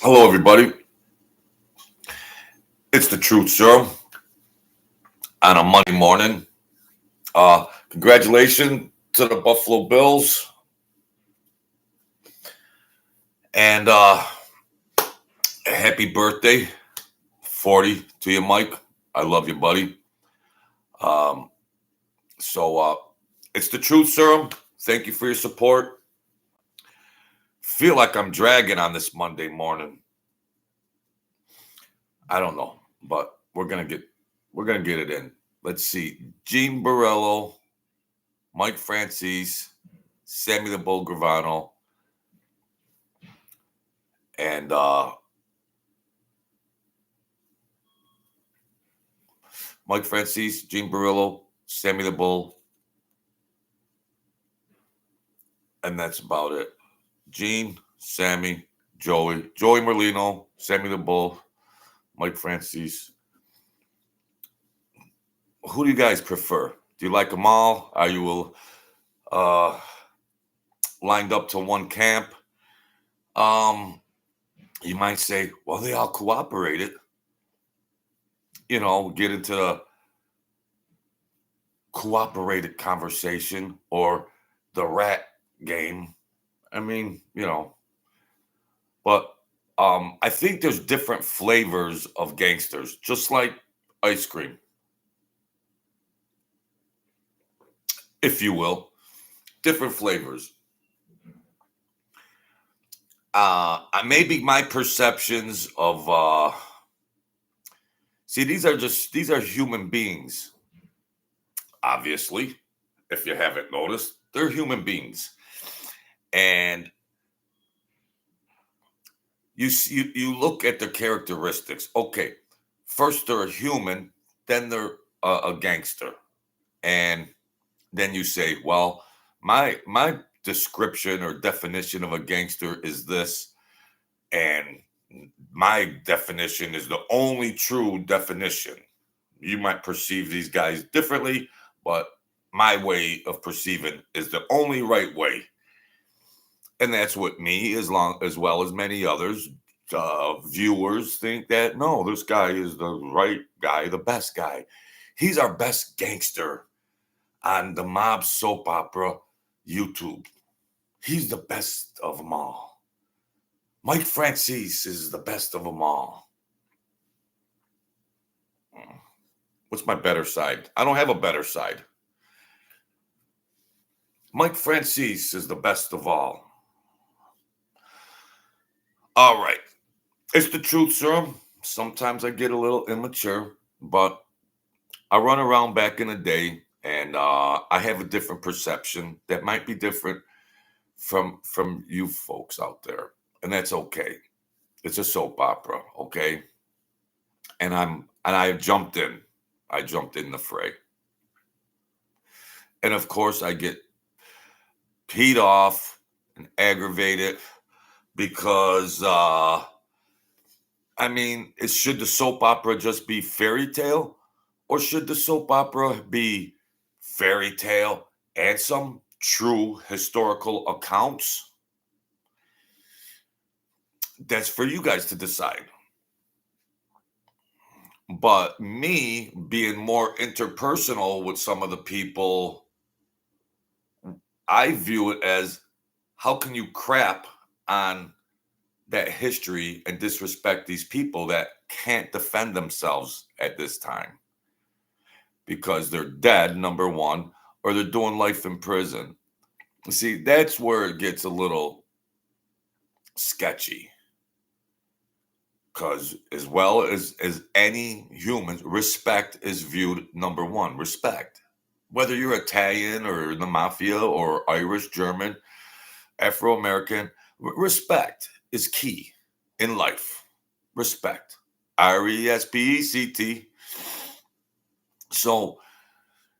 Hello, everybody. It's the Truth Serum on a Monday morning. Congratulations to the Buffalo Bills and happy birthday, 40 to you, Mike. I love you, buddy. Um, so it's the Truth Serum. Thank you for your support. Feel like I'm dragging on this Monday morning. I don't know, but we're gonna get it in. Let's see. Gene Borrello, Mike Franzese, Sammy the Bull Gravano, and Mike Franzese, Gene Borrello, Sammy the Bull, and that's about it. Gene, Sammy, Joey Merlino, Sammy the Bull, Mike Franzese. Who do you guys prefer? Do you like them all? Are you uh, lined up to one camp? Um, you might say, well, they all cooperated. Get into the cooperated conversation or the rat game. I mean, but I think there's different flavors of gangsters, just like ice cream, if you will. Different flavors. Maybe my perceptions of see, these are human beings, obviously. If you haven't noticed, they're human beings. And you look at their characteristics. Okay, first they're a human, then they're a gangster, and then you say, well, my description or definition of a gangster is this, and my definition is the only true definition. You might perceive these guys differently, but my way of perceiving is the only right way. And that's what me, as well as many others, viewers think that no, this guy is the right guy, the best guy. He's our best gangster on the mob soap opera YouTube. He's the best of them all. Mike Franzese is the best of them all. What's my better side? I don't have a better side. Mike Franzese is the best of all. All right. It's the truth, serum. Sometimes I get a little immature, but I run around back in the day and I have a different perception that might be different from you folks out there. And that's okay. It's a soap opera, okay? I jumped in. I jumped in the fray. And of course I get peed off and aggravated because should the soap opera just be fairy tale, or should the soap opera be fairy tale and some true historical accounts? That's for you guys to decide. But me being more interpersonal with some of the people, I view it as, how can you crap on that history and disrespect these people that can't defend themselves at this time because they're dead, number one, or they're doing life in prison. See, that's where it gets a little sketchy. Because as well as any human, respect is viewed number one. Respect. Whether you're Italian or in the mafia or Irish, German, Afro-American, respect is key in life. Respect. RESPECT. So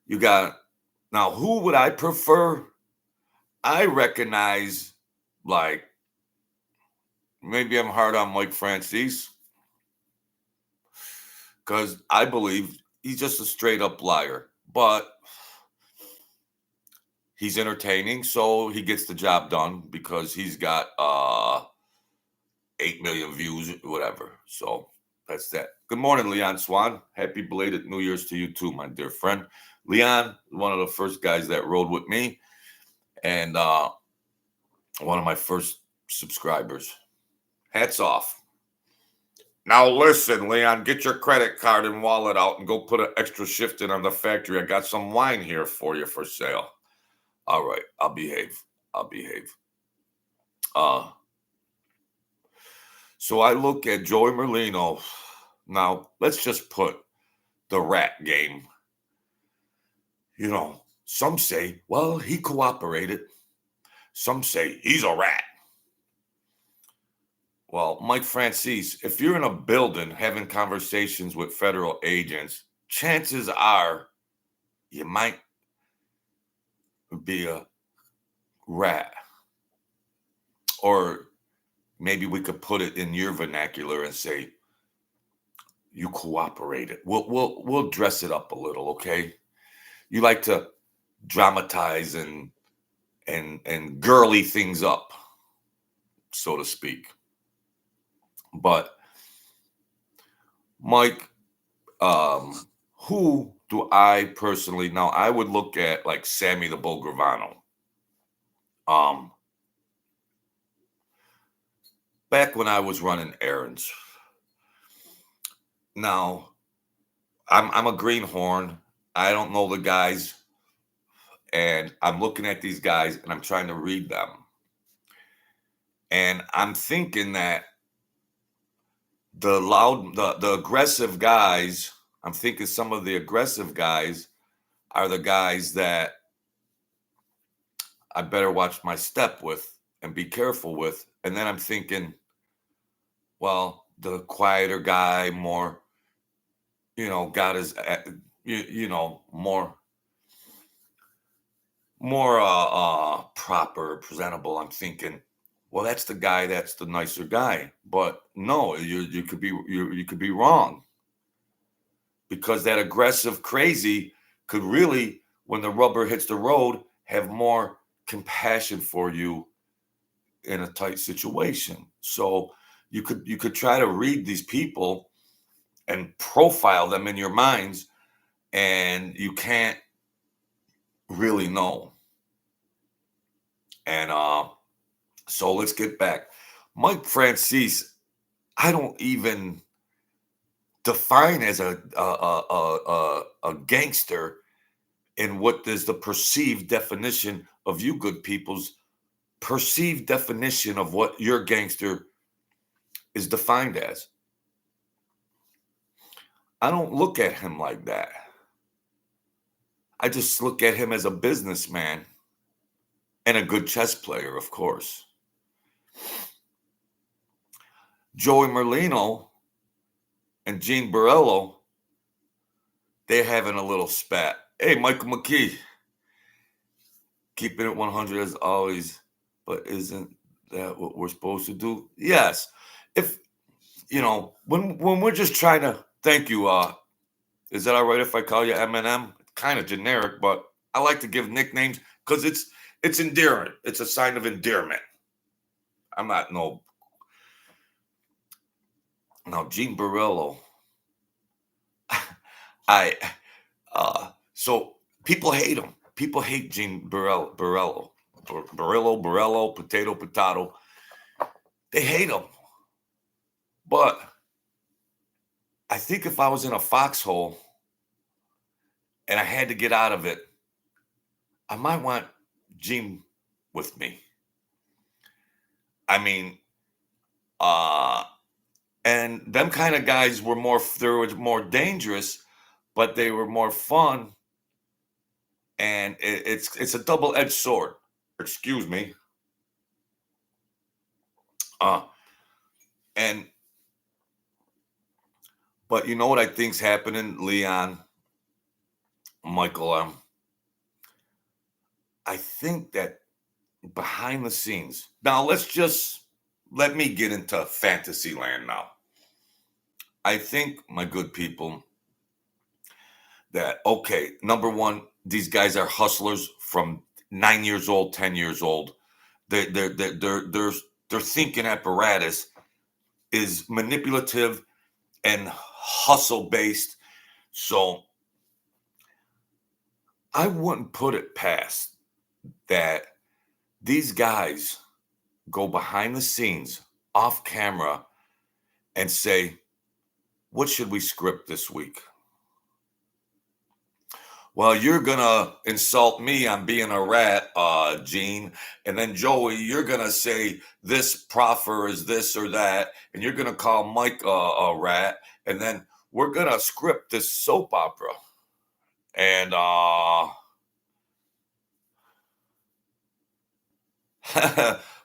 you got, now who would I prefer? I recognize, like, maybe I'm hard on Mike Franzese because I believe he's just a straight up liar, but he's entertaining, so he gets the job done because he's got 8 million views, whatever. So that's that. Good morning, Leon Swan. Happy belated New Year's to you too, my dear friend. Leon, one of the first guys that rode with me, and one of my first subscribers. Hats off. Now listen, Leon, get your credit card and wallet out and go put an extra shift in on the factory. I got some wine here for you for sale. All right, I'll behave. I'll behave. So I look at Joey Merlino. Now, let's just put the rat game. You know, some say, well, he cooperated. Some say he's a rat. Well, Mike Franzese, if you're in a building having conversations with federal agents, chances are you might be a rat. Or maybe we could put it in your vernacular and say, you cooperated. We'll dress it up a little, okay? You like to dramatize and girly things up, so to speak. But Mike, who do I personally now? I would look at like Sammy the Bull Gravano. Back when I was running errands. Now, I'm a greenhorn. I don't know the guys, and I'm looking at these guys and I'm trying to read them. And I'm thinking that the aggressive guys, I'm thinking some of the aggressive guys are the guys that I better watch my step with and be careful with. And then I'm thinking, well, the quieter guy, more, got his, more proper, presentable. I'm thinking, well, that's the guy, that's the nicer guy. But no, you could be wrong, because that aggressive crazy could really, when the rubber hits the road, have more compassion for you in a tight situation. So you could try to read these people and profile them in your minds, and you can't really know. And so let's get back. Mike Franzese, I don't even define as a gangster in what is the perceived definition of you good people's perceived definition of what your gangster is defined as. I don't look at him like that. I just look at him as a businessman and a good chess player, of course. Joey Merlino and Gene Borrello, they're having a little spat. Hey, Michael McKee, keeping it 100 as always, but isn't that what we're supposed to do? Yes. If, when we're just trying to, thank you, is that all right if I call you Eminem? Kind of generic, but I like to give nicknames because it's endearing. It's a sign of endearment. I'm not no. Now, Gene Borrello, so people hate him. People hate Gene Borrello, potato. They hate him. But I think if I was in a foxhole and I had to get out of it, I might want Gene with me. I mean, and them kind of guys were more dangerous, but they were more fun. And it's a double-edged sword. Excuse me. But you know what I think's happening, Leon, Michael? I think that behind the scenes. Now let me get into fantasy land now. I think, my good people, that okay, number one, these guys are hustlers from 9 years old, 10 years old. They're thinking apparatus is manipulative and hustle based. So I wouldn't put it past that these guys go behind the scenes off camera and say, what should we script this week? Well, you're gonna insult me on being a rat, Gene, and then Joey, you're gonna say this proffer is this or that, and you're gonna call Mike a rat, and then we're gonna script this soap opera. And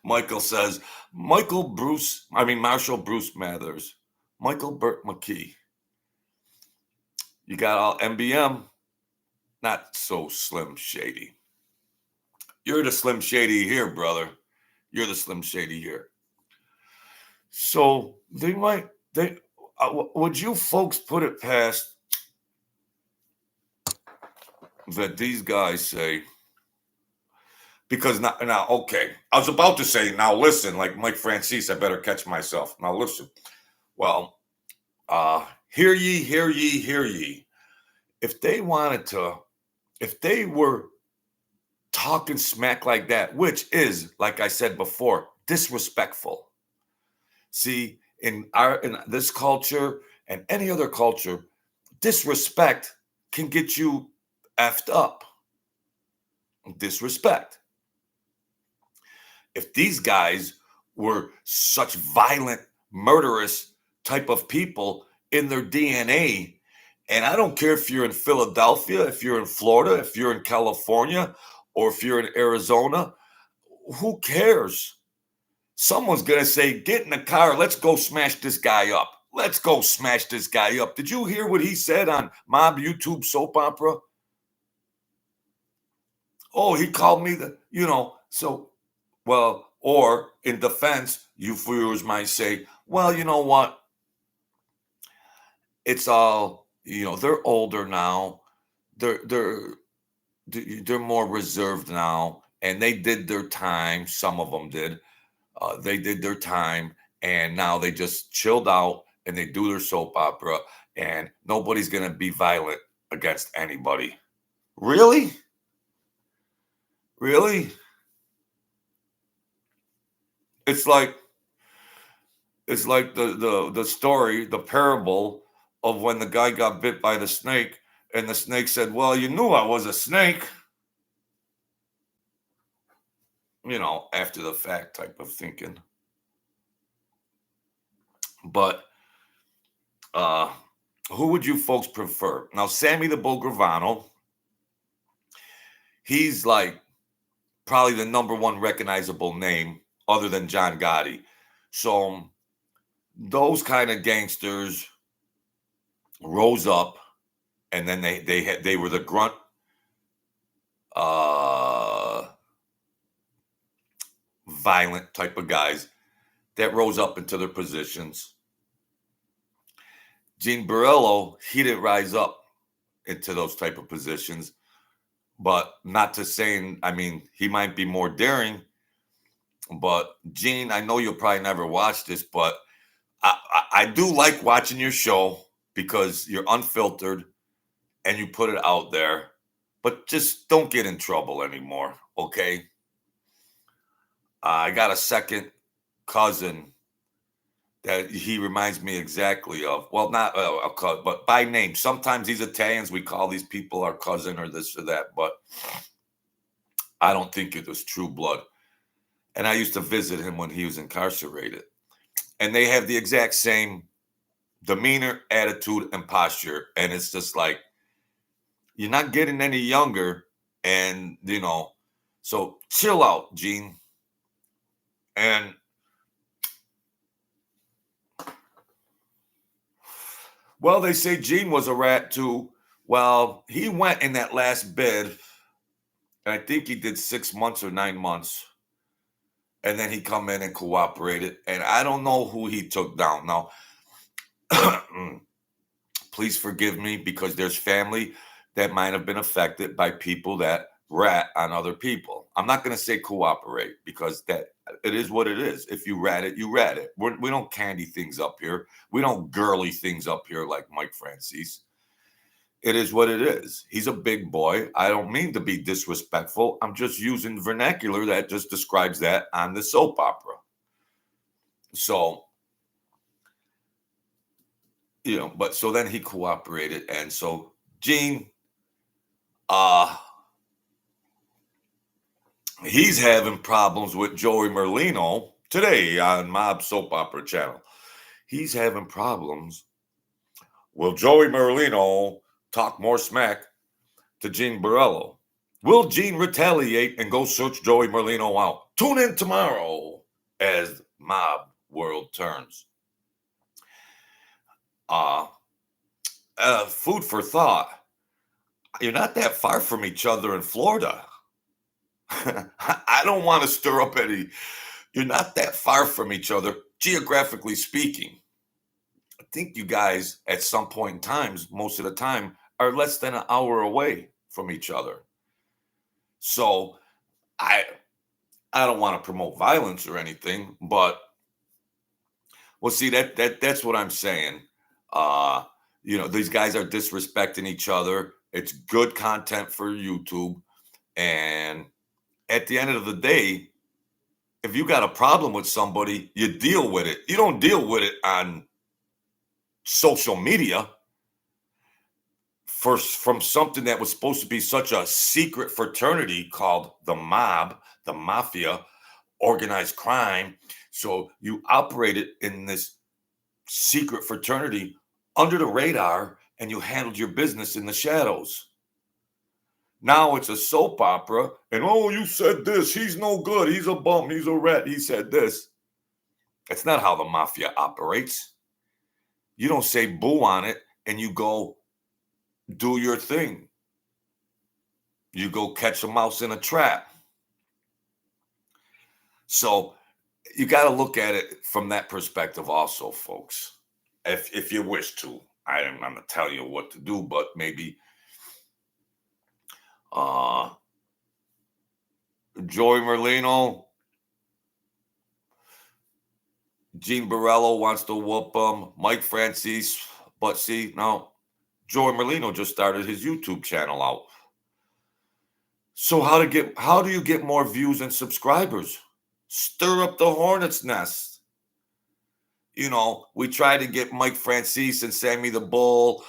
Michael says, Marshall Bruce Mathers, Michael Burt McKee. You got all MBM, not so Slim Shady. You're the Slim Shady here, brother. You're the Slim Shady here. So would you folks put it past that these guys say, because now, okay, I was about to say, now listen, like Mike Franzese, I better catch myself. Now listen. Well, hear ye, hear ye, hear ye. If they were talking smack like that, which is, like I said before, disrespectful. See, in this culture and any other culture, disrespect can get you effed up. Disrespect. If these guys were such violent, murderous type of people in their DNA, and I don't care if you're in Philadelphia, if you're in Florida, if you're in California, or if you're in Arizona, who cares? Someone's going to say, get in the car, let's go smash this guy up. Let's go smash this guy up. Did you hear what he said on Mob YouTube Soap Opera? Oh, he called me well, or in defense, you viewers might say, well, you know what? It's all, they're older now. They're more reserved now, and they did their time. Some of them did. They did their time, and now they just chilled out and they do their soap opera, and nobody's going to be violent against anybody. Really? Really? It's like the story, the parable of when the guy got bit by the snake, and the snake said, well, you knew I was a snake. After the fact type of thinking. But who would you folks prefer? Now, Sammy the Bull Gravano, he's like probably the number one recognizable name other than John Gotti. So those kind of gangsters rose up, and then they were the grunt violent type of guys that rose up into their positions. Gene Borrello, he didn't rise up into those type of positions, but not to saying, he might be more daring. But Gene, I know you'll probably never watch this, but I do like watching your show because you're unfiltered and you put it out there, but just don't get in trouble anymore, okay? I got a second cousin that he reminds me exactly of. Well, not a cousin, but by name. Sometimes these Italians, we call these people our cousin or this or that, but I don't think it was true blood. And I used to visit him when he was incarcerated. And they have the exact same demeanor, attitude, and posture. And it's just like, you're not getting any younger. And, so chill out, Gene. And well, they say Gene was a rat too. Well, he went in that last bid, and I think he did 6 months or 9 months. And then he come in and cooperated. And I don't know who he took down. Now, please forgive me, because there's family that might have been affected by people that rat on other people. I'm not going to say cooperate, because that It is what it is. If you rat it, you rat it. We don't candy things up here. We don't girly things up here like Mike Franzese. It is what it is. He's a big boy. I don't mean to be disrespectful. I'm just using vernacular that just describes that on the soap opera. So, but so then he cooperated. And so Gene, uh, he's having problems with Joey Merlino today on Mob Soap Opera Channel. He's having problems. Will Joey Merlino talk more smack to Gene Borrello? Will Gene retaliate and go search Joey Merlino out? Tune in tomorrow as Mob World turns. Food for thought. You're not that far from each other in Florida. I don't want to stir up any. You're not that far from each other, geographically speaking. I think you guys, at some point in times, most of the time, are less than an hour away from each other. So I don't want to promote violence or anything, but well, see that's what I'm saying. These guys are disrespecting each other. It's good content for YouTube, and at the end of the day, if you got a problem with somebody, you deal with it. You don't deal with it on social media from something that was supposed to be such a secret fraternity called the mob, the mafia, organized crime. So you operated in this secret fraternity under the radar and you handled your business in the shadows. Now it's a soap opera, and oh, you said this. He's no good. He's a bum. He's a rat. He said this. That's not how the mafia operates. You don't say boo on it and you go do your thing. You go catch a mouse in a trap. So you got to look at it from that perspective also, folks. If you wish to. I'm going to tell you what to do, but maybe Joey Merlino, Gene Borrello wants to whoop him, Mike Franzese, but see, now Joey Merlino just started his YouTube channel out. So how do you get more views and subscribers? Stir up the hornet's nest. We try to get Mike Franzese and Sammy the Bull,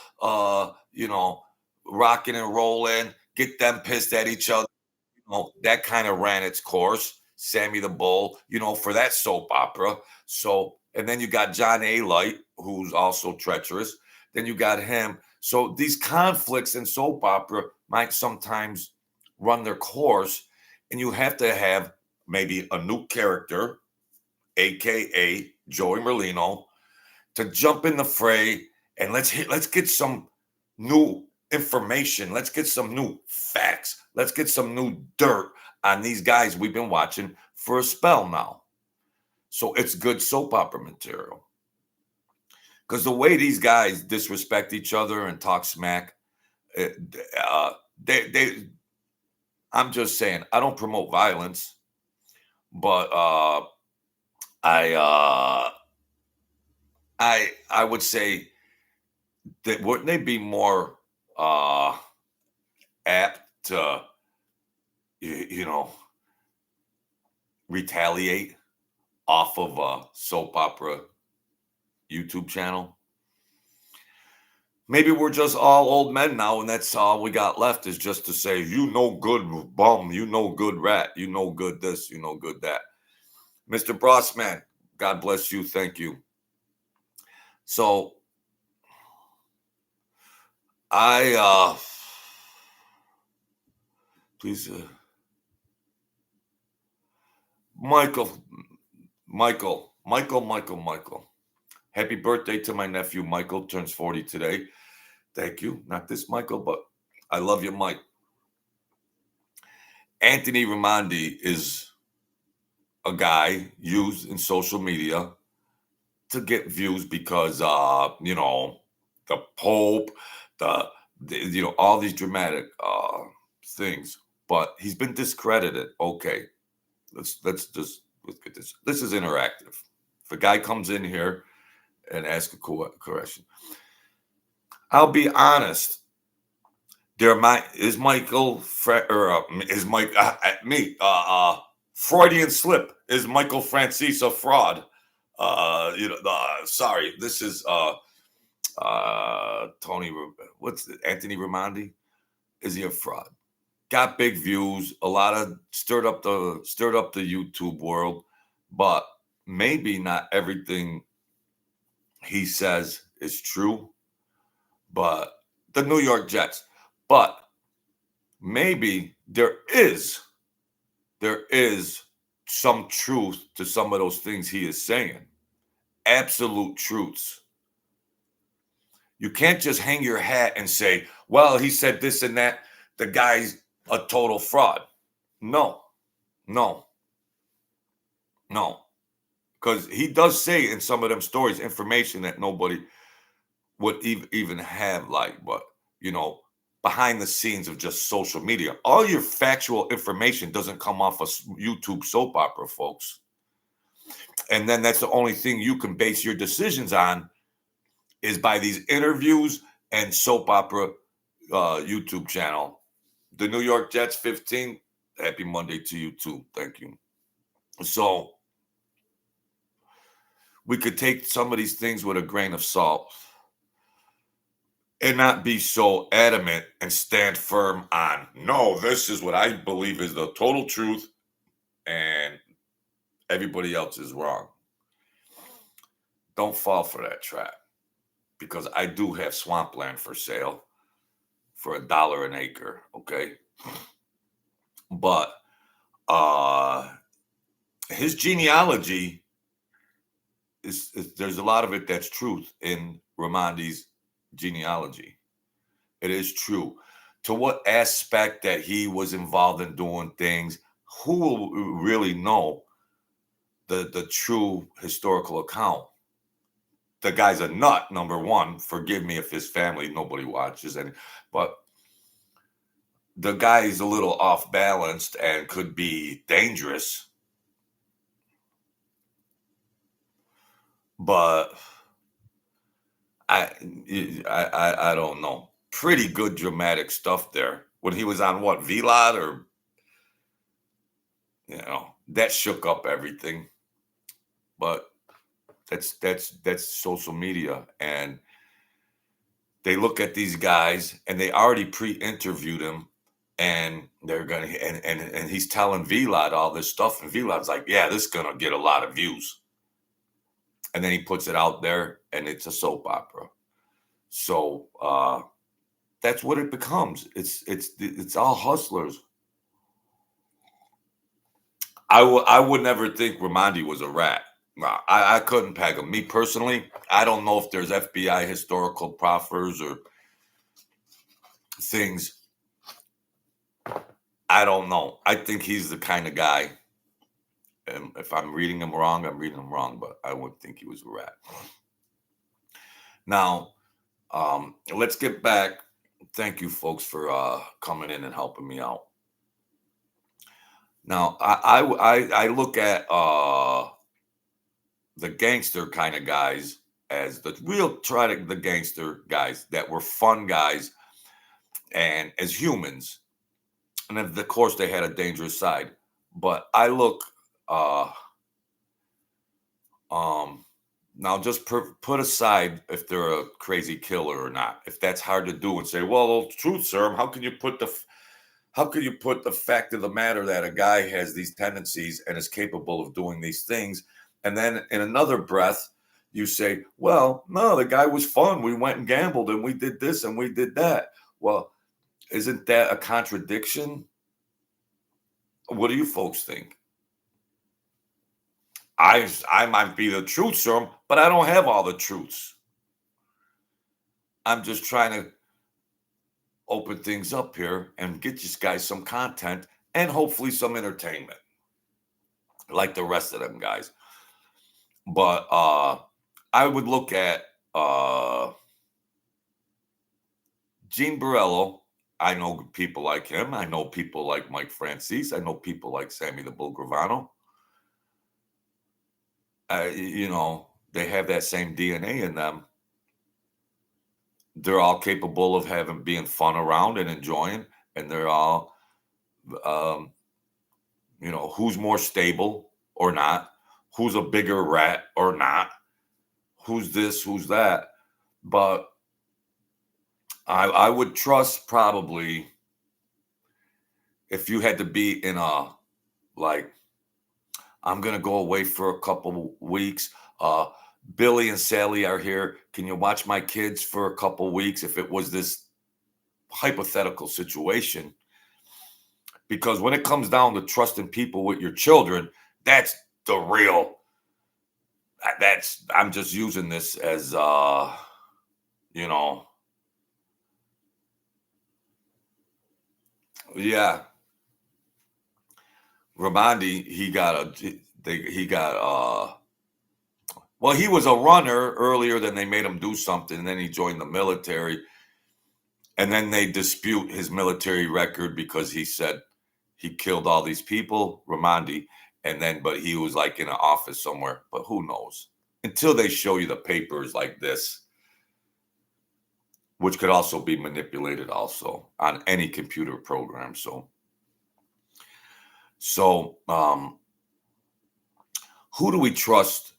rocking and rolling, get them pissed at each other. That kind of ran its course. Sammy the Bull, for that soap opera. So, and then you got John A. Light, who's also treacherous. Then you got him. So these conflicts in soap opera might sometimes run their course, and you have to have maybe a new character, aka Joey Merlino, to jump in the fray, and let's get some new information. Let's get some new facts. Let's get some new dirt on these guys we've been watching for a spell now. So it's good soap opera material. Because the way these guys disrespect each other and talk smack, I'm just saying, I don't promote violence, but I would say that wouldn't they be more apt to retaliate off of a soap opera YouTube channel? Maybe we're just all old men now, and that's all we got left is just to say, you no good bum, you no good rat, you no good this, you no good that. Mr. Brossman, God bless you. Thank you. So please, Michael. Happy birthday to my nephew, Michael. Turns 40 today. Thank you. Not this Michael, but I love you, Mike. Anthony Raimondi is a guy used in social media to get views because, the Pope, all these dramatic things. But he's been discredited. Okay, let's just let's get this. This is interactive. If a guy comes in here and asks a question, I'll be honest. Is Michael or is Mike me Freudian slip? Is Michael Franzese a fraud? Sorry, this is Tony. What's it? Anthony Raimondi? Is he a fraud? Got big views, a lot of stirred up the YouTube world, but maybe not everything he says is true. But the New York Jets, but maybe there is some truth to some of those things he is saying. Absolute truths. You can't just hang your hat and say, well, he said this and that. The guy's a total fraud. No. Because he does say in some of them stories information that nobody would even have, but behind the scenes of just social media. All your factual information doesn't come off a YouTube soap opera, folks. And then that's the only thing you can base your decisions on is by these interviews and soap opera YouTube channel. The New York Jets 15. Happy Monday to you too. Thank you. So we could take some of these things with a grain of salt and not be so adamant and stand firm on, no, this is what I believe is the total truth and everybody else is wrong. Don't fall for that trap, because I do have swampland for sale for $1 an acre, okay? But his genealogy is there's a lot of it that's truth in Raimondi's genealogy. It is true. To what aspect that he was involved in doing things, who will really know the true historical account? The guy's a nut, number one. Forgive me if his family, nobody watches any, but the guy is a little off balanced and could be dangerous. But I don't know. Pretty good dramatic stuff there when he was on what, VLOD, or that shook up everything. But that's social media, and they look at these guys and they already pre-interviewed him, and they're gonna and he's telling VLOD all this stuff, and VLOD's like, yeah, this is gonna get a lot of views, and then he puts it out there and it's a soap opera. So that's what it becomes. It's all hustlers. I would never think Raimondi was a rat. No, I couldn't peg him. Me personally, I don't know if there's FBI historical proffers or things. I don't know. I think he's the kind of guy, and if I'm reading him wrong, I'm reading him wrong, but I wouldn't think he was a rat. Now, let's get back. Thank you, folks, for coming in and helping me out. Now, I look at the gangster kind of guys as the real the gangster guys that were fun guys and as humans. And of course, they had a dangerous side. But I look, now just put aside if they're a crazy killer or not. If that's hard to do and say, well, truth, sir, how can you put the fact of the matter that a guy has these tendencies and is capable of doing these things, and then in another breath you say, well, no, the guy was fun. We went and gambled and we did this and we did that. Well, isn't that a contradiction? What do you folks think? I might be the truth serum, but I don't have all the truths. I'm just trying to open things up here and get you guys some content and hopefully some entertainment, like the rest of them guys. But I would look at Gene Borrello. I know people like him. I know people like Mike Franzese. I know people like Sammy the Bull Gravano. they have that same DNA in them. They're all capable of being fun around and enjoying, and they're all, um, who's more stable or not, who's a bigger rat or not, who's this, who's that. But I would trust probably if you had to be in a, like, I'm gonna go away for a couple weeks. Uh, Billy and Sally are here. Can you watch my kids for a couple weeks? If it was this hypothetical situation, because when it comes down to trusting people with your children, that's the real. That's I'm just using this as you know, yeah. Ramandi, he got well, he was a runner earlier, then they made him do something, and then he joined the military. And then they dispute his military record because he said he killed all these people, Ramandi, but he was like in an office somewhere. But who knows? Until they show you the papers like this, which could also be manipulated also on any computer program. So who do we trust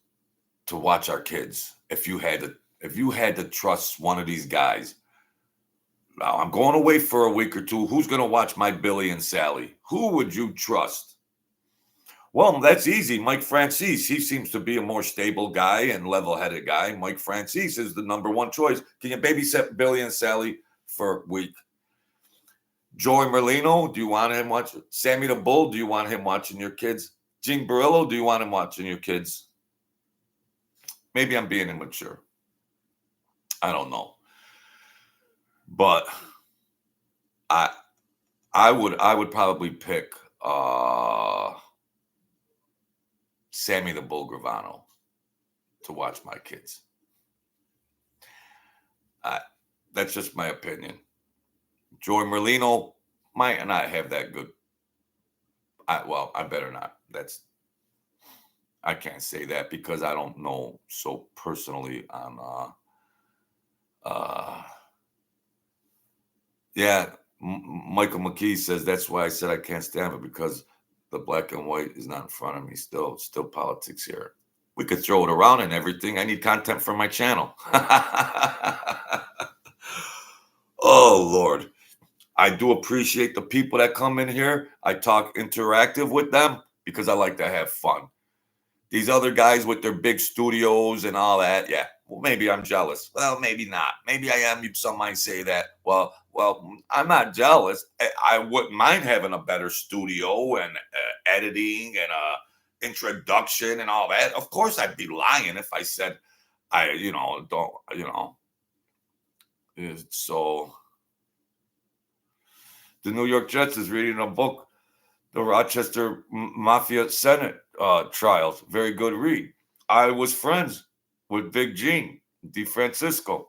to watch our kids? If you had to trust one of these guys, now I'm going away for a week or two. Who's going to watch my Billy and Sally? Who would you trust? Well, that's easy. Mike Franzese. He seems to be a more stable guy and level-headed guy. Mike Franzese is the number one choice. Can you babysit Billy and Sally for a week? Joey Merlino, do you want him watching? Sammy the Bull, do you want him watching your kids? Gene Borrello, do you want him watching your kids? Maybe I'm being immature. I don't know. But I I would probably pick Sammy the Bull Gravano to watch my kids. I, that's just my opinion. Joey Merlino might not have that good. I better not. I can't say that because I don't know so personally on. Yeah, Michael McKee says that's why I said I can't stand it because the black and white is not in front of me. Still politics here. We could throw it around and everything. I need content for my channel. Oh Lord. I do appreciate the people that come in here. I talk interactive with them because I like to have fun. These other guys with their big studios and all that, yeah. Well, maybe I'm jealous. Well, maybe not. Maybe I am. Some might say that. Well, I'm not jealous. I wouldn't mind having a better studio and editing and introduction and all that. Of course, I'd be lying if I said I, don't, So the New York Jets is reading a book, The Rochester Mafia Senate Trials. Very good read. I was friends with Big Gene DeFrancisco.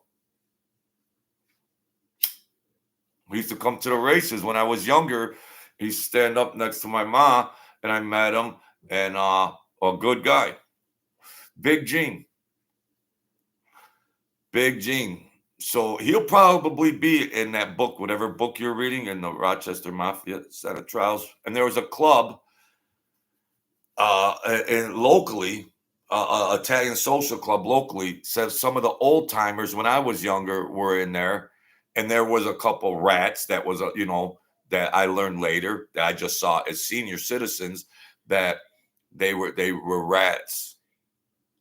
He used to come to the races when I was younger. He used to stand up next to my mom, and I met him, and a good guy. Big Gene. Big Gene. So he'll probably be in that book, whatever book you're reading, in the Rochester Mafia Senate Trials. And there was a club and locally, Italian social club locally, says some of the old timers when I was younger were in there, and there was a couple rats that was that I learned later that I just saw as senior citizens that they were rats,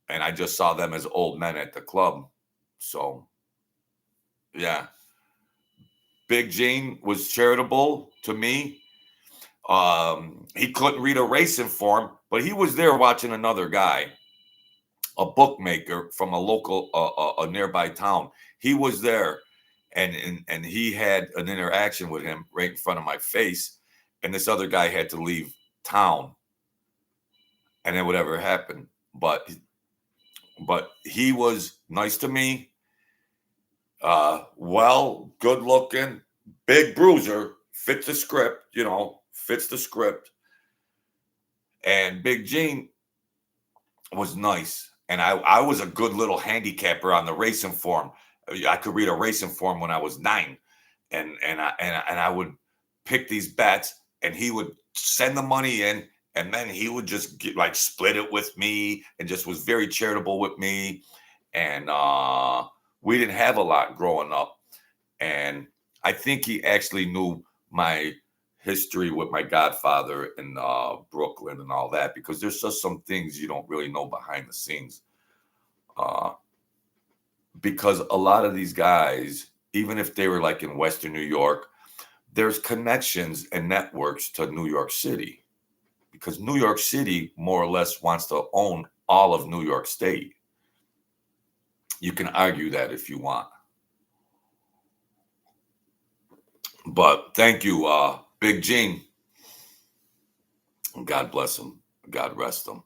and I just saw them as old men at the club. So yeah, Big Gene was charitable to me. He couldn't read a racing form, but he was there watching another guy, a bookmaker from a local, a nearby town. He was there, and he had an interaction with him right in front of my face. And this other guy had to leave town, and then whatever happened, but he was nice to me. Well, good looking, big bruiser, fits the script, fits the script. And Big Gene, was nice. And I was a good little handicapper on the racing form. I could read a racing form when I was 9. And I would pick these bets, and he would send the money in, and then he would just like split it with me, and just was very charitable with me. And we didn't have a lot growing up. And I think he actually knew my history with my godfather in Brooklyn and all that, because there's just some things you don't really know behind the scenes. Uh, because a lot of these guys, even if they were like in Western New York, there's connections and networks to New York City, because New York City more or less wants to own all of New York State. You can argue that if you want. But thank you, Big Gene. God bless him. God rest him.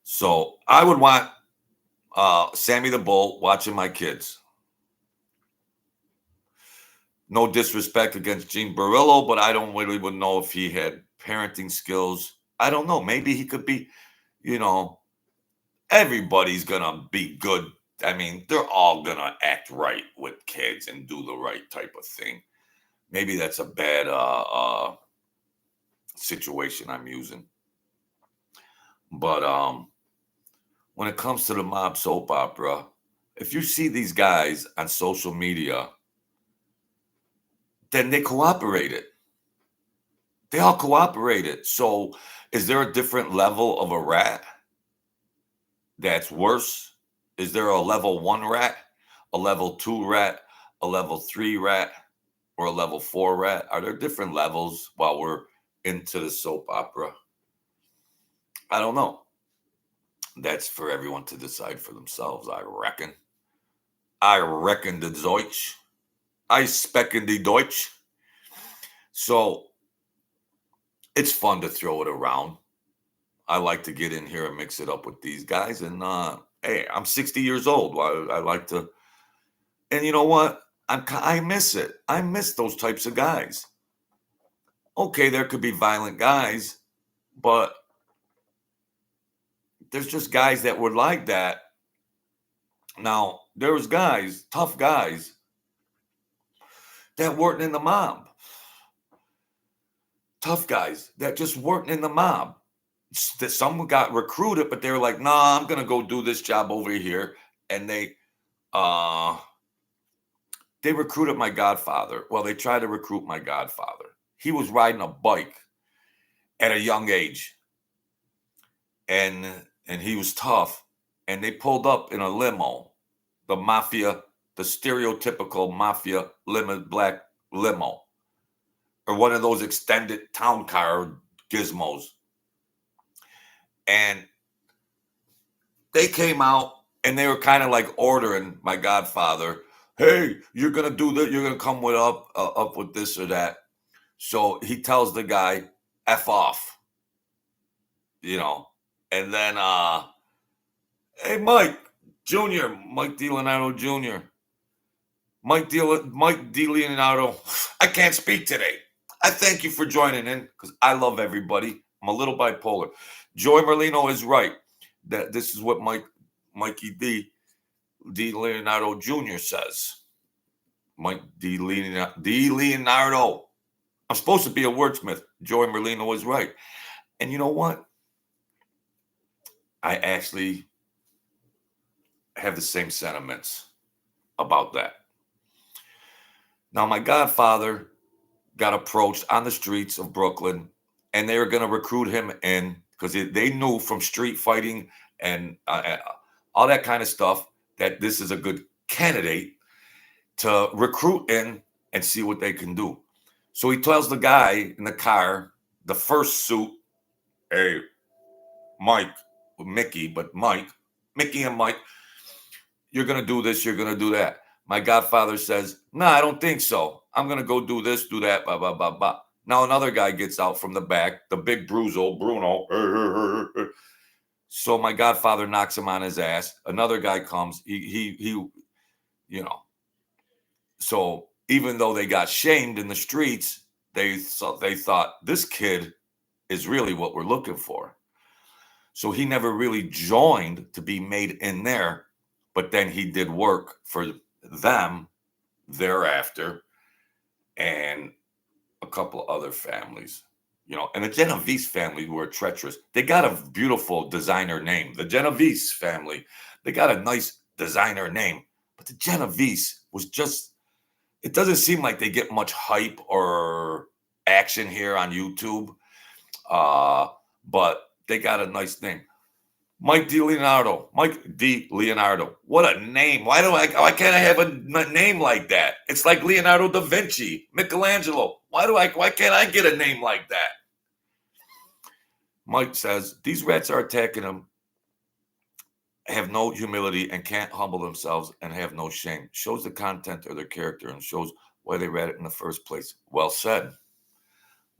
So I would want Sammy the Bull watching my kids. No disrespect against Gene Borrello, but I don't really would know if he had parenting skills. I don't know. Maybe he could be, you know, everybody's gonna be good. I mean, they're all gonna act right with kids and do the right type of thing. Maybe that's a bad situation I'm using. But when it comes to the mob soap opera, if you see these guys on social media, then they cooperated. They all cooperated. So is there a different level of a rat that's worse? Is there a level 1 rat, a level 2 rat, a level 3 rat, or a level 4 rat? Are there different levels while we're into the soap opera? I don't know. That's for everyone to decide for themselves, I reckon. I reckon the Deutsch. I specken the Deutsch. So it's fun to throw it around. I like to get in here and mix it up with these guys. And hey, I'm 60 years old. I like to, and you know what? I miss it. I miss those types of guys. Okay, there could be violent guys, but there's just guys that were like that. Now, there was guys, tough guys, that weren't in the mob. Tough guys that just weren't in the mob. That some got recruited, but they were like, "Nah, I'm gonna go do this job over here," and uh they recruited my godfather. Well, they tried to recruit my godfather. He was riding a bike at a young age, and he was tough. And they pulled up in a limo, the mafia, the stereotypical mafia black limo, or one of those extended town car gizmos. And they came out, and they were kind of like ordering my godfather, "Hey, you're gonna do that. You're gonna come with up with this or that." So he tells the guy, "F off," you know. And then, "Hey, Mike Jr., Mike DiLeonardo Jr., Mike DiLeonardo, I can't speak today. I thank you for joining in because I love everybody. I'm a little bipolar. Joy Merlino is right that this is what Mikey DiLeonardo Jr. says. Mike DiLeonardo. I'm supposed to be a wordsmith. Joy Merlino was right. And you know what? I actually have the same sentiments about that. Now, my godfather got approached on the streets of Brooklyn, and they were going to recruit him in because they knew from street fighting and all that kind of stuff that this is a good candidate to recruit in and see what they can do. So he tells the guy in the car, the first suit, "Hey, Mike, Mickey, but Mickey and Mike, you're going to do this, you're going to do that." My godfather says, "No, I don't think so. I'm going to go do this, do that, blah, blah, blah, blah." Now another guy gets out from the back, the big Bruzo, Bruno. So my godfather knocks him on his ass. Another guy comes. He you know. So even though they got shamed in the streets, they thought this kid is really what we're looking for. So he never really joined to be made in there, but then he did work for them thereafter and a couple other families. And the Genovese family who are treacherous. They got a beautiful designer name. The Genovese family, they got a nice designer name. But the Genovese was just, it doesn't seem like they get much hype or action here on YouTube. Uh, but they got a nice name. Mike DiLeonardo. Mike DiLeonardo. What a name. Why can't I have a name like that? It's like Leonardo da Vinci, Michelangelo. Why can't I get a name like that? Mike says, these rats are attacking him, have no humility and can't humble themselves and have no shame. Shows the content of their character and shows why they read it in the first place. Well said.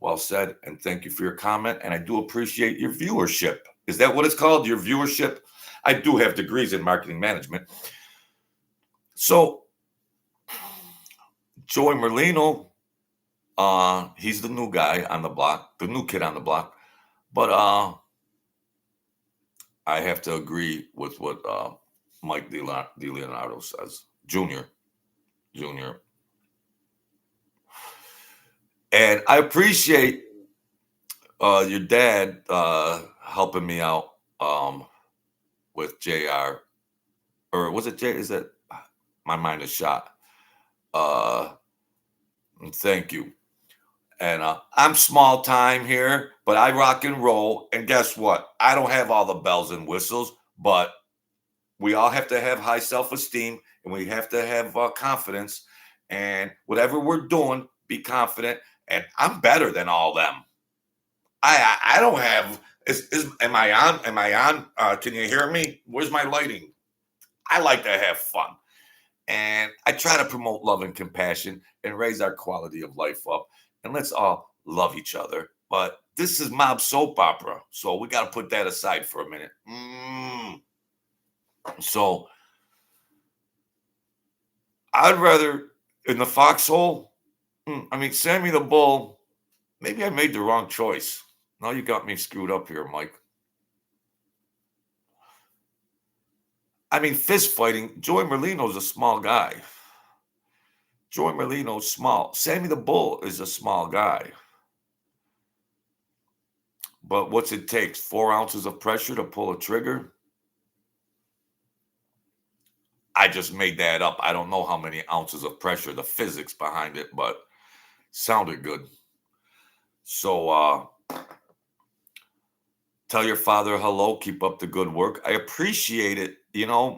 Well said. And thank you for your comment. And I do appreciate your viewership. Is that what it's called? Your viewership? I do have degrees in marketing management. So Joey Merlino, he's the new guy on the block, the new kid on the block. But I have to agree with what Mike DiLeonardo says. Junior. And I appreciate your dad helping me out with JR. Or was it J? Is it? My mind is shot. Thank you. And I'm small time here, but I rock and roll. And guess what? I don't have all the bells and whistles, but we all have to have high self-esteem and we have to have confidence. And whatever we're doing, be confident. And I'm better than all them. I don't have. Am I on? Am I on? Can you hear me? Where's my lighting? I like to have fun. And I try to promote love and compassion and raise our quality of life up. And let's all love each other. But this is mob soap opera. So we got to put that aside for a minute. So I'd rather in the foxhole. Sammy the Bull. Maybe I made the wrong choice. Now you got me screwed up here, Mike. Fist fighting. Joey Merlino's a small guy. Joey Merlino's small. Sammy the Bull is a small guy. But what's it take? 4 ounces of pressure to pull a trigger? I just made that up. I don't know how many ounces of pressure, the physics behind it, but sounded good. So tell your father hello. Keep up the good work. I appreciate it.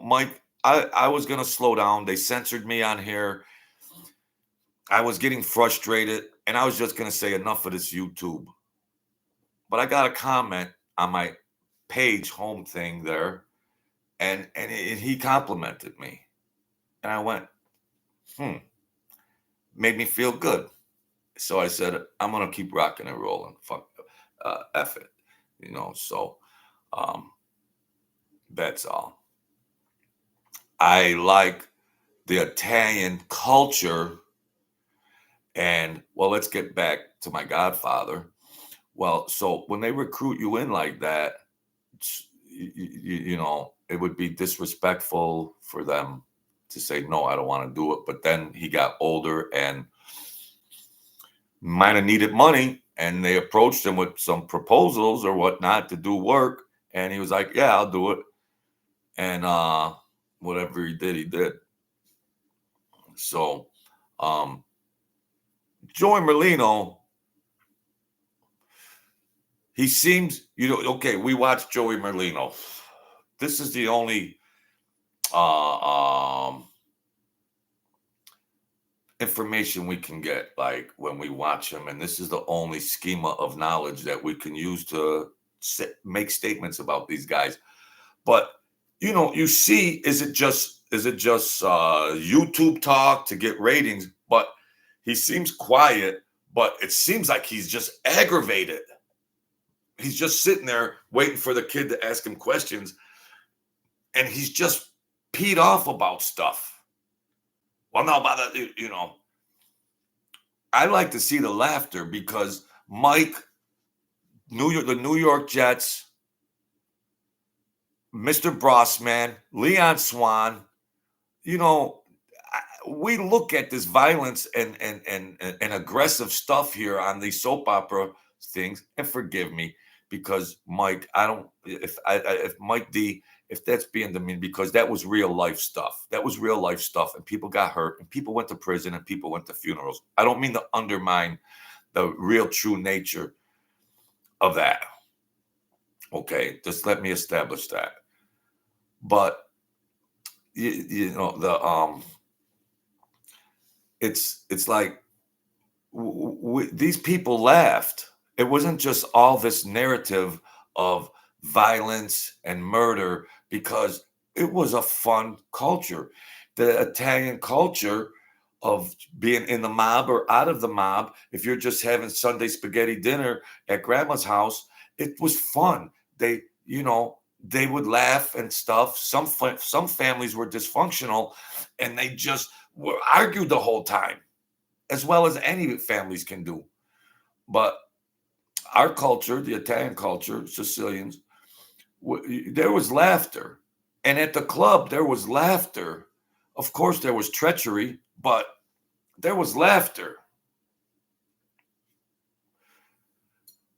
Mike, I was going to slow down. They censored me on here. I was getting frustrated, and I was just going to say enough of this YouTube. But I got a comment on my page home thing there, and he complimented me. And I went, made me feel good. So I said, I'm going to keep rocking and rolling. Fuck, F it. So that's all. I like the Italian culture. And, well, let's get back to my godfather. Well, so when they recruit you in like that, it would be disrespectful for them to say, no, I don't want to do it. But then he got older and might have needed money. And they approached him with some proposals or whatnot to do work. And he was like, yeah, I'll do it. And whatever he did. So Joey Merlino, he seems, okay, we watched Joey Merlino. This is the only information we can get, like when we watch him, and this is the only schema of knowledge that we can use to make statements about these guys. But you see, is it just YouTube talk to get ratings? But he seems quiet, but it seems like he's just aggravated. He's just sitting there waiting for the kid to ask him questions, and he's just peed off about stuff. Well, no, about that, I like to see the laughter because Mike, the New York Jets, Mr. Brossman, Leon Swan, you know, we look at this violence and aggressive stuff here on these soap opera things, and forgive me because Mike, I don't if Mike D, if that's being demeaned, because that was real life stuff. That was real life stuff, and people got hurt, and people went to prison, and people went to funerals. I don't mean to undermine the real true nature of that. Okay, just let me establish that. But you know it's like these people laughed. It wasn't just all this narrative of violence and murder because it was a fun culture. The Italian culture of being in the mob or out of the mob, if you're just having Sunday spaghetti dinner at grandma's house, it was fun. They, you know, they would laugh and stuff. Some families were dysfunctional and they just were argued the whole time, as well as any families can do. But our culture, the Italian culture, Sicilians, there was laughter. And at the club, there was laughter. Of course, there was treachery, but there was laughter.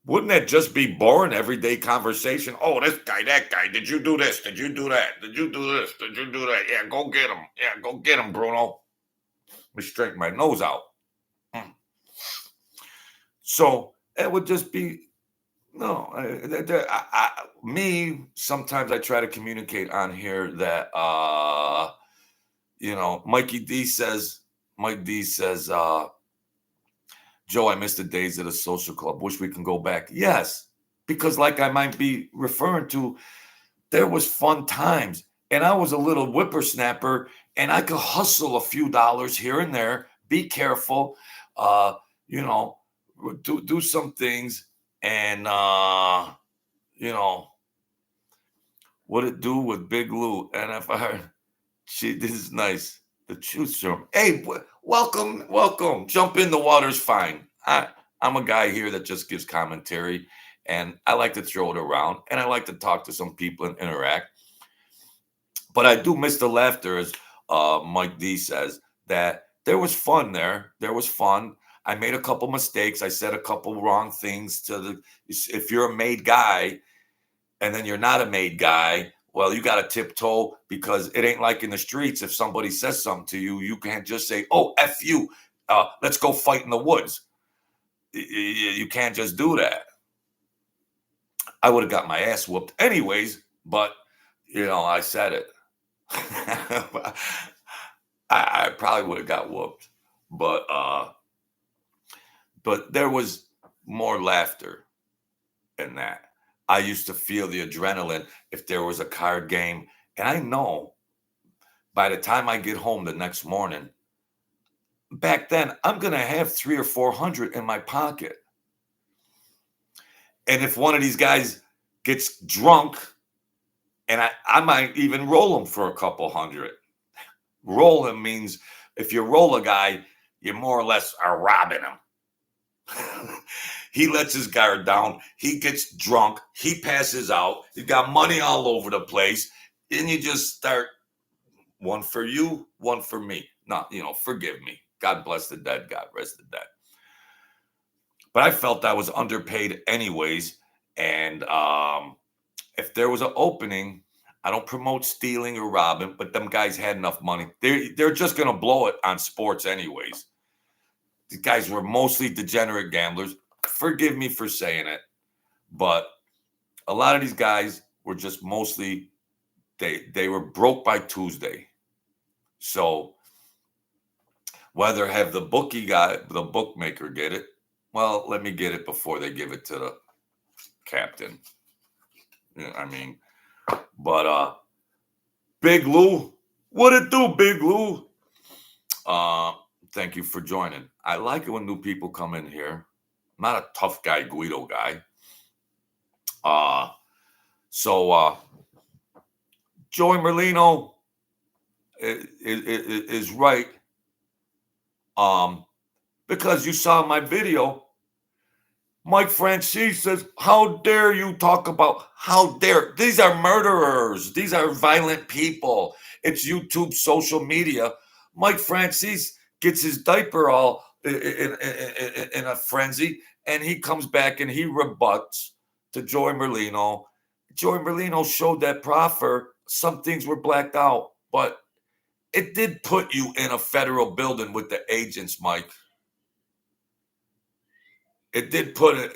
Wouldn't that just be boring, everyday conversation? Oh, this guy, that guy, did you do this? Did you do that? Did you do this? Did you do that? Yeah, go get him. Yeah, go get him, Bruno. Let me straighten my nose out. So it would just be, no, me, sometimes I try to communicate on here that, you know, Mike D says, Joe, I miss the days at a social club. Wish we can go back. Yes, because like I might be referring to, there was fun times. And I was a little whippersnapper and I could hustle a few dollars here and there. Be careful. You know, do some things. And, you know, what it do with Big Lou. And if I, this is nice. The truth serum. Hey, welcome. Jump in, the water's fine. I'm a guy here that just gives commentary, and I like to throw it around, and I like to talk to some people and interact. But I do miss the laughter, as Mike D says, that there was fun there. There was fun. I made a couple mistakes. I said a couple wrong things to the. If you're a made guy, and then you're not a made guy, well, you got to tiptoe, because it ain't like in the streets. If somebody says something to you, you can't just say, oh, F you, let's go fight in the woods. You can't just do that. I would have got my ass whooped anyways, but, you know, I said it. I probably would have got whooped, but there was more laughter in that. I used to feel the adrenaline if there was a card game. And I know by the time I get home the next morning, back then, I'm going to have 300 or 400 in my pocket. And if one of these guys gets drunk, and I might even roll him for a couple hundred. Roll him means if you roll a guy, you more or less are robbing him. He lets his guard down. He gets drunk. He passes out. You got money all over the place. And you just start, one for you, one for me. Not, you know, forgive me. God bless the dead. God rest the dead. But I felt I was underpaid anyways. And if there was an opening, I don't promote stealing or robbing, but them guys had enough money. They're just going to blow it on sports anyways. These guys were mostly degenerate gamblers. Forgive me for saying it, but a lot of these guys were just mostly, they were broke by Tuesday. So whether have the bookmaker get it, well, let me get it before they give it to the captain. I mean, but Big Lou, what it do, Big Lou? Thank you for joining. I like it when new people come in here. I'm not a tough guy, Guido guy. So Joey Merlino is right. Because you saw my video, Mike Franzese says, how dare you talk about, how dare, these are murderers. These are violent people. It's YouTube, social media. Mike Franzese gets his diaper all in a frenzy, and he comes back and he rebuts to Joey Merlino. Joey Merlino showed that proffer. Some things were blacked out, but it did put you in a federal building with the agents, Mike. It did put it,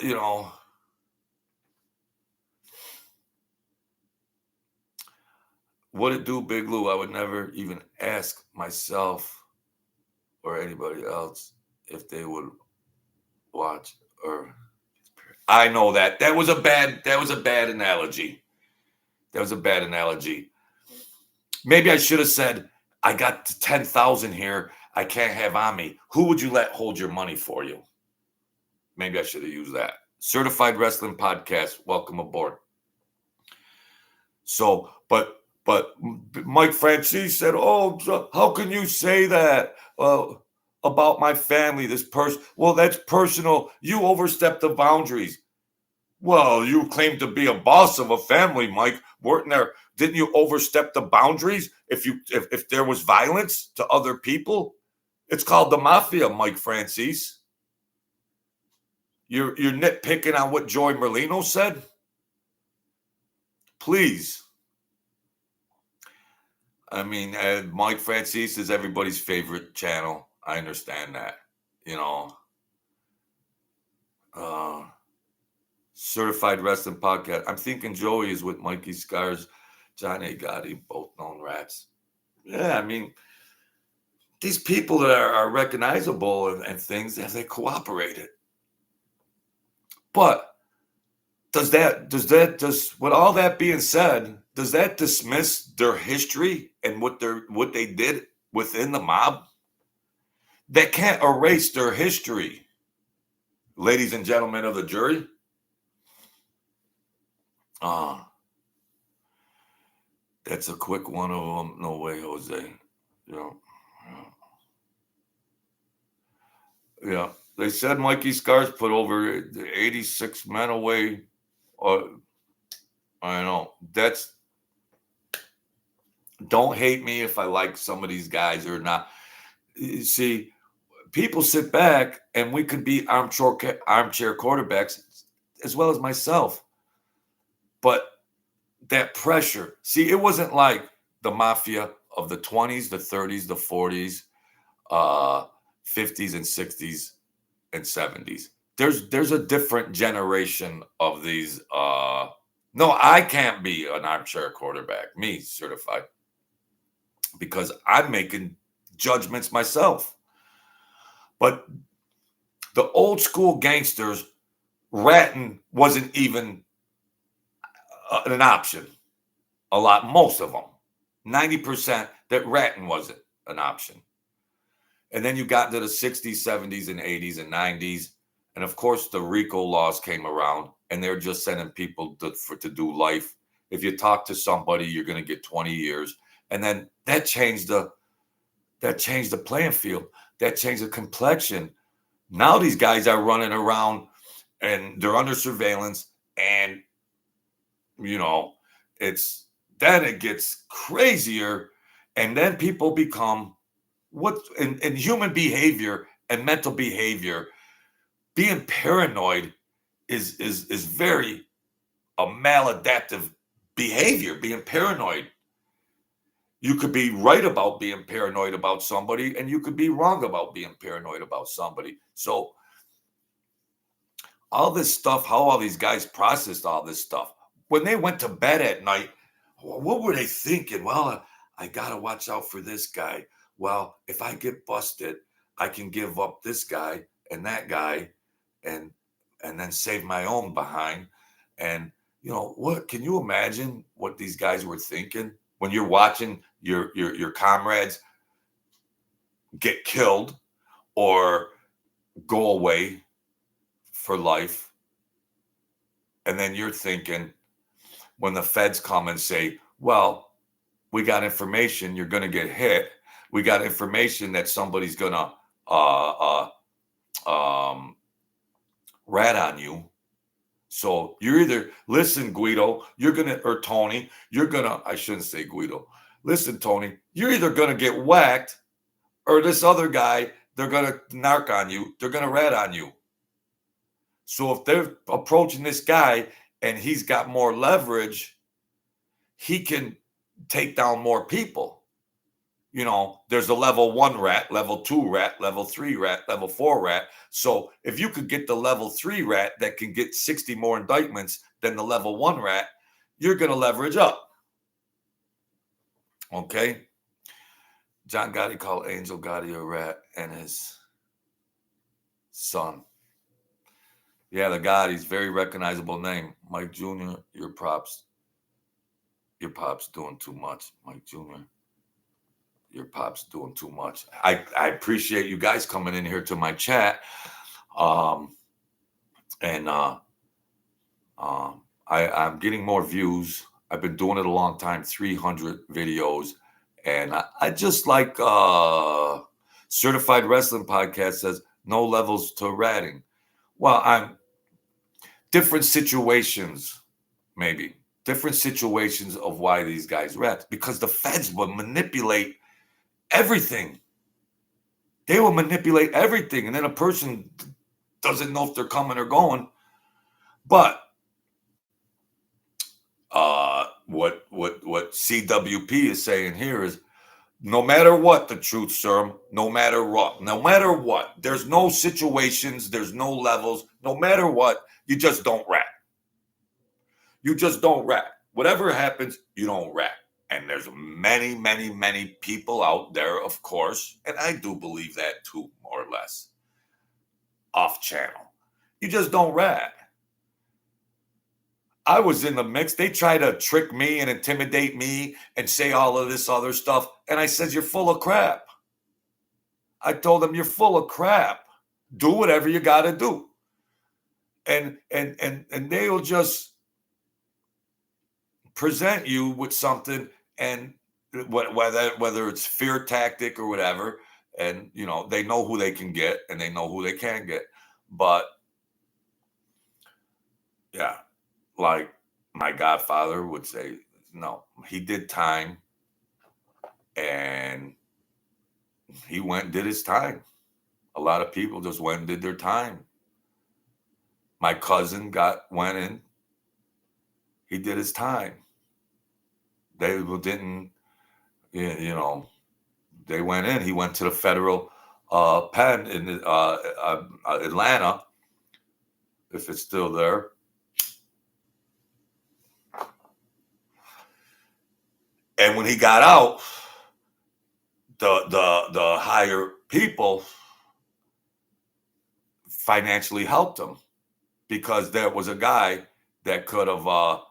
what it do, Big Lou? I would never even ask myself or anybody else if they would watch or. I know that was a bad analogy. That was a bad analogy. Maybe I should have said, I got 10,000 here. I can't have on me. Who would you let hold your money for you? Maybe I should have used that. Certified Wrestling Podcast. Welcome aboard. So, but Mike Franzese said, "Oh, how can you say that about my family? This person? Well, that's personal. You overstepped the boundaries. Well, you claim to be a boss of a family, Mike. Weren't there? Didn't you overstep the boundaries? If there was violence to other people, it's called the mafia, Mike Franzese. You're nitpicking on what Joey Merlino said. Please." I mean, Mike Franzese is everybody's favorite channel. I understand that, Certified Wrestling Podcast. I'm thinking Joey is with Mikey Scars, John A. Gotti, both known rats. Yeah, I mean, these people that are recognizable and things, have they cooperated? But does with all that being said, does that dismiss their history and what they did within the mob? That can't erase their history, ladies and gentlemen of the jury. That's a quick one of them. No way, Jose. Yeah. They said Mikey Scars put over 86 men away. I know. Don't hate me if I like some of these guys or not. You see, people sit back and we could be armchair quarterbacks as well as myself. But that pressure, see, it wasn't like the mafia of the 20s, the 30s, the 40s, 50s and 60s and 70s. There's a different generation of these. No, I can't be an armchair quarterback, me certified, because I'm making judgments myself. But the old school gangsters, ratting wasn't even an option. Most of them, 90%, that ratting wasn't an option. And then you got into the 60s, 70s, and 80s and 90s. And of course, the RICO laws came around, and they're just sending people to do life. If you talk to somebody, you're going to get 20 years. And then that changed the playing field. That changed the complexion. Now these guys are running around and they're under surveillance, and it gets crazier, and then people become in human behavior and mental behavior. Being paranoid is very a maladaptive behavior. Being paranoid. You could be right about being paranoid about somebody, and you could be wrong about being paranoid about somebody. So all this stuff, how all these guys processed all this stuff, when they went to bed at night, what were they thinking? Well, I got to watch out for this guy. Well, if I get busted, I can give up this guy and that guy and then save my own behind. And, what can you imagine what these guys were thinking when you're watching your comrades get killed or go away for life? And then you're thinking, when the feds come and say, well, we got information you're going to get hit. We got information that somebody's going to rat on you. So you're either, listen, Guido, or Tony, I shouldn't say Guido. Listen, Tony, you're either going to get whacked, or this other guy, they're going to narc on you. They're going to rat on you. So if they're approaching this guy and he's got more leverage, he can take down more people. There's a level 1 rat, level 2 rat, level 3 rat, level 4 rat. So if you could get the level 3 rat that can get 60 more indictments than the level 1 rat, you're going to leverage up. Okay? John Gotti called Angel Gotti a rat and his son. Yeah, the Gotti's very recognizable name. Mike Jr., your pop's doing too much. Mike Jr., your pop's doing too much. I appreciate you guys coming in here to my chat. I'm getting more views. I've been doing it a long time, 300 videos. And I just like Certified Wrestling Podcast says, no levels to ratting. Well, I'm different situations, maybe. Different situations of why these guys rat. Because the feds will manipulate everything. They will manipulate everything. And then a person doesn't know if they're coming or going. But what CWP is saying here is, no matter what, the truth serum, no matter what, there's no situations, there's no levels, no matter what, you just don't rat. You just don't rat. Whatever happens, you don't rat. And there's many, many, many people out there, of course, and I do believe that too, more or less, off channel. You just don't rat. I was in the mix. They try to trick me and intimidate me and say all of this other stuff. And I said, you're full of crap. I told them, you're full of crap. Do whatever you got to do. And they'll just present you with something, and whether it's fear tactic or whatever, and they know who they can get and they know who they can't get. But yeah, like my godfather would say, no, he did time and he went and did his time. A lot of people just went and did their time. My cousin went in, he did his time. They didn't, they went in. He went to the federal pen in Atlanta, if it's still there. And when he got out, the higher people financially helped him, because there was a guy that could have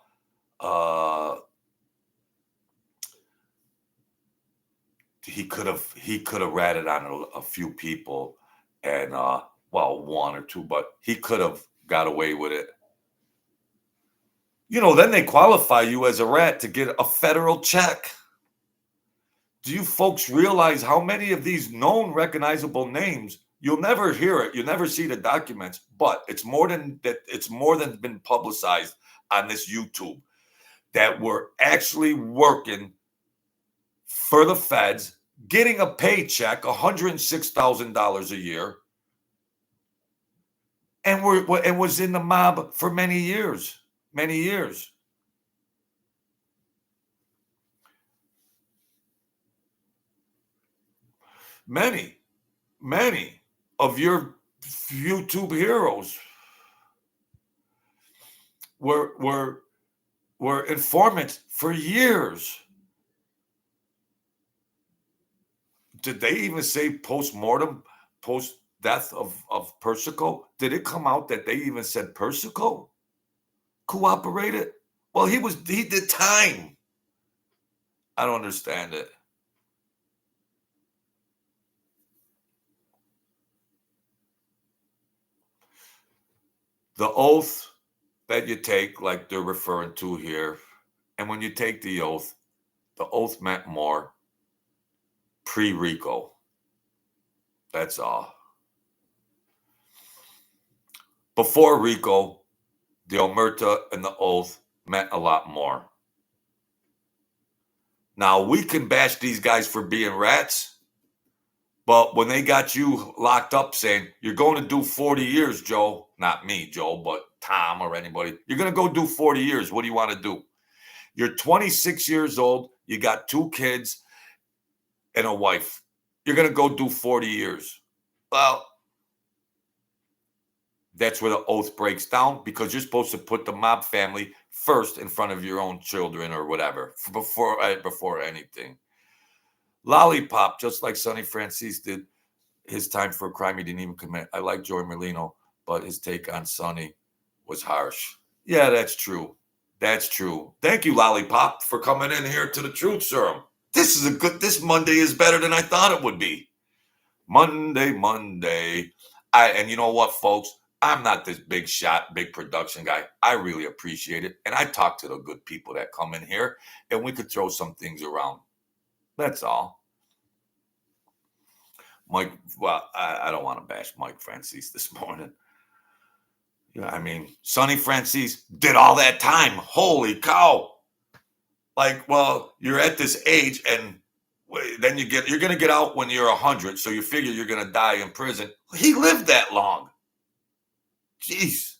he could have ratted on a few people, and one or two, but he could have got away with it. Then they qualify you as a rat to get a federal check. Do you folks realize how many of these known recognizable names, you'll never hear it, you'll never see the documents, but it's more than that. It's more than been publicized on this YouTube, that were actually working for the feds, getting a paycheck, $106,000 a year, and was in the mob for many years. Many of your YouTube heroes were informants for years. Did they even say post-mortem, post-death of Persico? Did it come out that they even said Persico cooperated? Well, he did time. I don't understand it. The oath that you take, like they're referring to here, and when you take the oath meant more pre-RICO. That's all. Before Rico, the omerta and the oath meant a lot more. Now, we can bash these guys for being rats, but when they got you locked up saying, you're going to do 40 years, Joe, not me, Joe, but Tom or anybody, you're going to go do 40 years. What do you want to do? You're 26 years old. You got 2 kids and a wife. You're going to go do 40 years. Well, that's where the oath breaks down, because you're supposed to put the mob family first in front of your own children or whatever before anything. Lollipop, just like Sonny Franzese did his time for a crime he didn't even commit. I like Joey Merlino, but his take on Sonny was harsh. Yeah, that's true. That's true. Thank you, Lollipop, for coming in here to the Truth Serum. This Monday is better than I thought it would be. Monday. And you know what, folks? I'm not this big shot, big production guy. I really appreciate it. And I talk to the good people that come in here, and we could throw some things around. That's all. Mike, well, I don't want to bash Mike Franzese this morning. Yeah, I mean, Sonny Franzese did all that time. Holy cow. Like, well, you're at this age, and then you're going to get out when you're 100, so you figure you're going to die in prison. He lived that long. Jeez.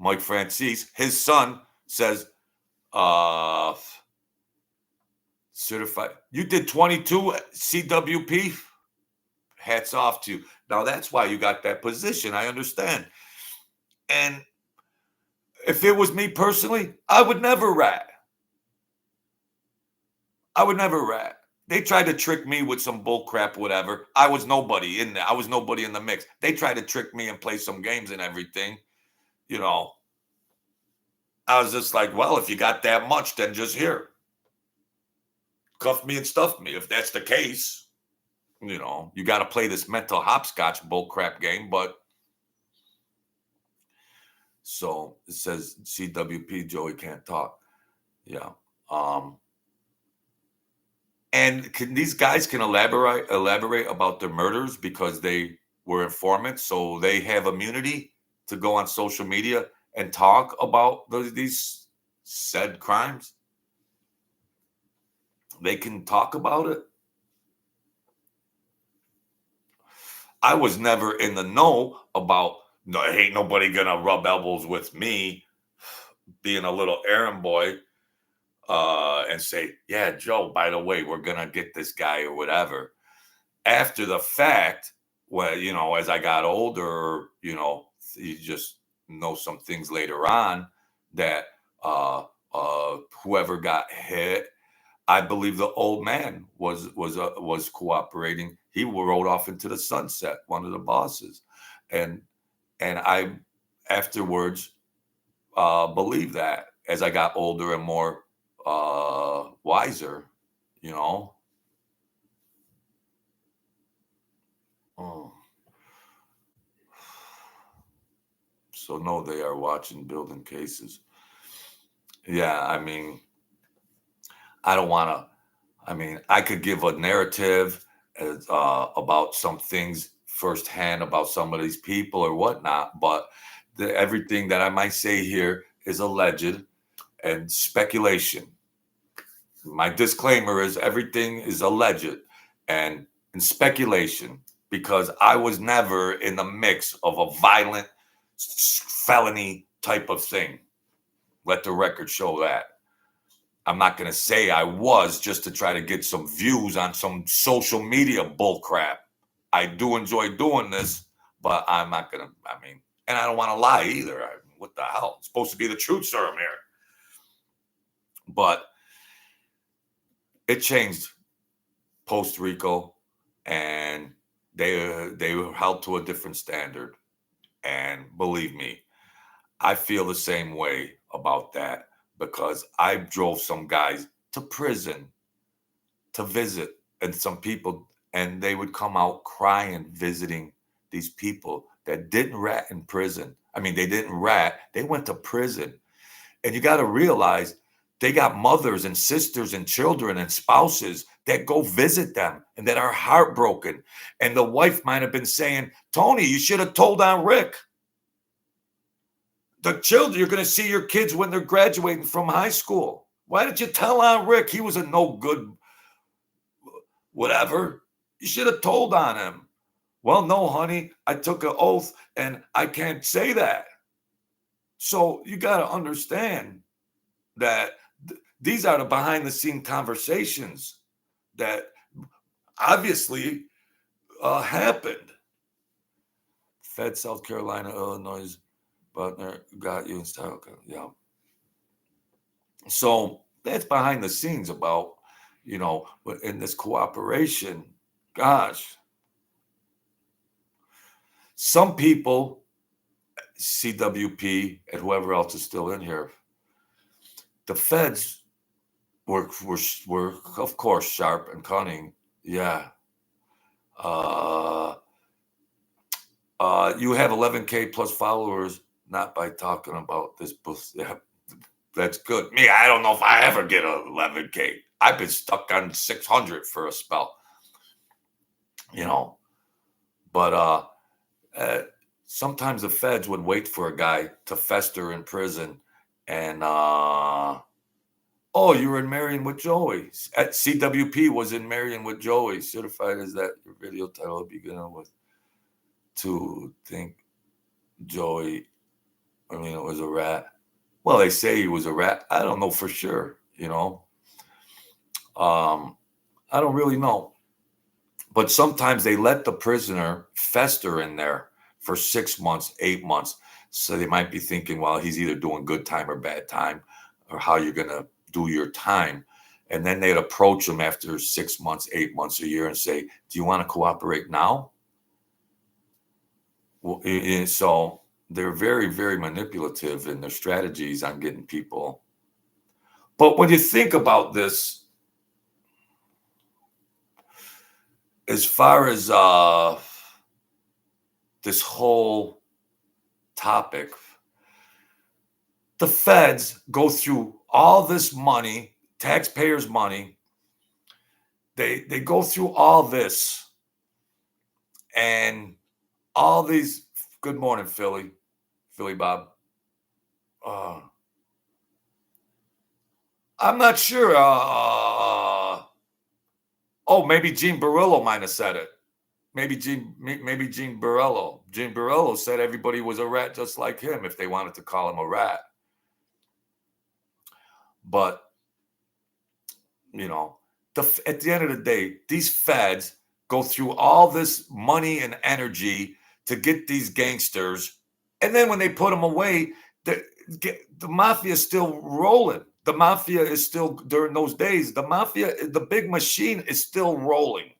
Mike Franzese, his son says, certified. You did 22 CWP? Hats off to you. Now, that's why you got that position. I understand. And if it was me personally, I would never rat. They tried to trick me with some bull crap, whatever. I was nobody in there. I was nobody in the mix. They tried to trick me and play some games and everything. You know, I was just like, well, if you got that much, then just here. Cuff me and stuff me. If that's the case, you know, you got to play this mental hopscotch bull crap game. But so it says CWP, Joey can't talk. Yeah. And these guys can elaborate about their murders because they were informants, so they have immunity to go on social media and talk about these said crimes. They can talk about it. I was never in the know about, no, ain't nobody gonna rub elbows with me being a little errand boy and say, yeah, Joe, by the way, we're gonna get this guy or whatever. After the fact, well, you know, as I got older, you know, you just know some things later on that whoever got hit, I believe the old man was cooperating. He rode off into the sunset, one of the bosses, and I afterwards believed that as I got older and more wiser, you know. Oh. So no, they are watching building cases. Yeah, I mean, I don't want to. I mean, I could give a narrative about some things firsthand about some of these people or whatnot, but everything that I might say here is alleged and speculation. My disclaimer is everything is alleged and speculation, because I was never in the mix of a violent felony type of thing. Let the record show that. I'm not going to say I was just to try to get some views on some social media bullcrap. I do enjoy doing this, but I'm not going to, I mean, and I don't want to lie either. What the hell? It's supposed to be the truth serum here. But it changed post Rico, and they were held to a different standard. And believe me, I feel the same way about that, because I drove some guys to prison to visit, and some people, and they would come out crying visiting these people that didn't rat in prison. I mean, they didn't rat, they went to prison. And you got to realize they got mothers and sisters and children and spouses that go visit them and that are heartbroken. And the wife might have been saying, Tony, you should have told on Rick. The children, you're going to see your kids when they're graduating from high school. Why didn't you tell on Rick? He was a no good whatever. You should have told on him. Well, no, honey, I took an oath and I can't say that. So you got to understand that these are the behind the scene conversations that obviously happened. Fed, South Carolina, Illinois, Butner got you in style. Yeah. So that's behind the scenes about, in this cooperation. Gosh. Some people, CWP and whoever else is still in here, the feds were of course sharp and cunning. Yeah. You have 11K plus followers, not by talking about this book. Yeah, that's good. Me, I don't know if I ever get 11K. I've been stuck on 600 for a spell. But sometimes the feds would wait for a guy to fester in prison and you were in Marrying with Joey. At CWP was in Marrying with Joey. Certified as that your video title would begin with. To think Joey, it was a rat. Well, they say he was a rat. I don't know for sure, I don't really know. But sometimes they let the prisoner fester in there for 6 months, 8 months. So they might be thinking, well, he's either doing good time or bad time, or how you're going to do your time. And then they'd approach him after 6 months, 8 months, a year and say, do you want to cooperate now? Well, so they're very, very manipulative in their strategies on getting people. But when you think about this, as far as this whole topic, the feds go through all this money, taxpayers' money. They go through all this and all these. Good morning, Philly Bob. I'm not sure. Maybe Gene Borrello might have said it. Maybe Gene Borrello. Gene Borrello said everybody was a rat just like him if they wanted to call him a rat. But, at the end of the day, these feds go through all this money and energy to get these gangsters. And then when they put them away, the mafia is still rolling. The mafia is still, during those days, the big machine is still rolling.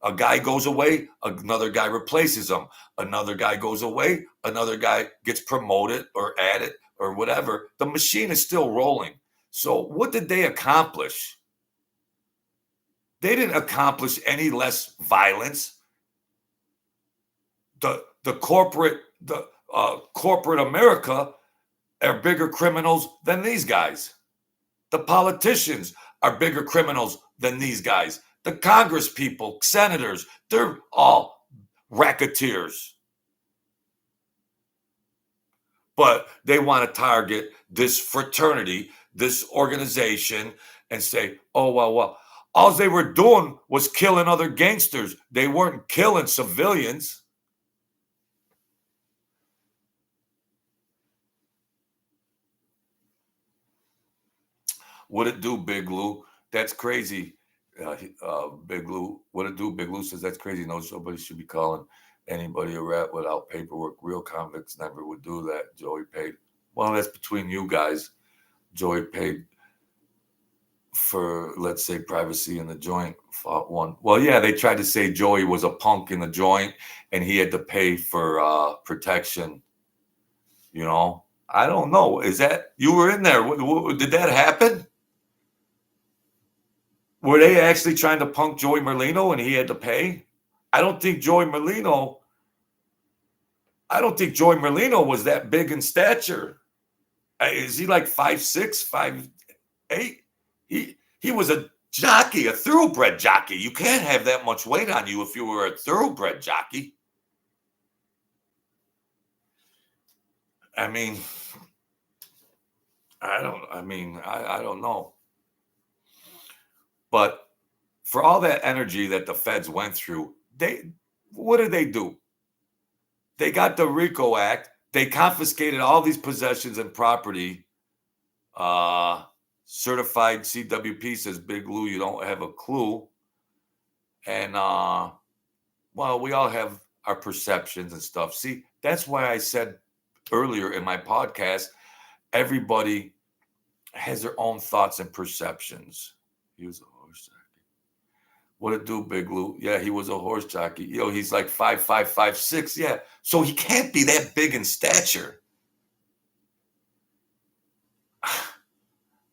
A guy goes away, another guy replaces him. Another guy goes away, another guy gets promoted or added or whatever. The machine is still rolling. So what did they accomplish? They didn't accomplish any less violence. The corporate America are bigger criminals than these guys. The politicians are bigger criminals than these guys. The Congress people, senators, they're all racketeers. But they want to target this fraternity, this organization, and say, oh, well, all they were doing was killing other gangsters. They weren't killing civilians. What it do, Big Lou? That's crazy. Big Lou, what it do? Big Lou says that's crazy. No, somebody should be calling anybody a rat without paperwork. Real convicts never would do that. Joey paid. Well, that's between you guys. Joey paid for, let's say, privacy in the joint. Fought one. Well, yeah, they tried to say Joey was a punk in the joint and he had to pay for protection. I don't know. Is that, you were in there? Did that happen? Were they actually trying to punk Joey Merlino and he had to pay? I don't think Joey Merlino was that big in stature. Is he like 5'6", 5'8"? He was a jockey, a thoroughbred jockey. You can't have that much weight on you if you were a thoroughbred jockey. I mean, I don't know. But for all that energy that the feds went through, what did they do? They got the RICO Act. They confiscated all these possessions and property. Certified CWP says, Big Lou, you don't have a clue. And well, we all have our perceptions and stuff. See, that's why I said earlier in my podcast, everybody has their own thoughts and perceptions. He was a horse jockey. What it do, Big Lou? Yeah, he was a horse jockey. He's like 5'5", 5'6". Yeah, so he can't be that big in stature.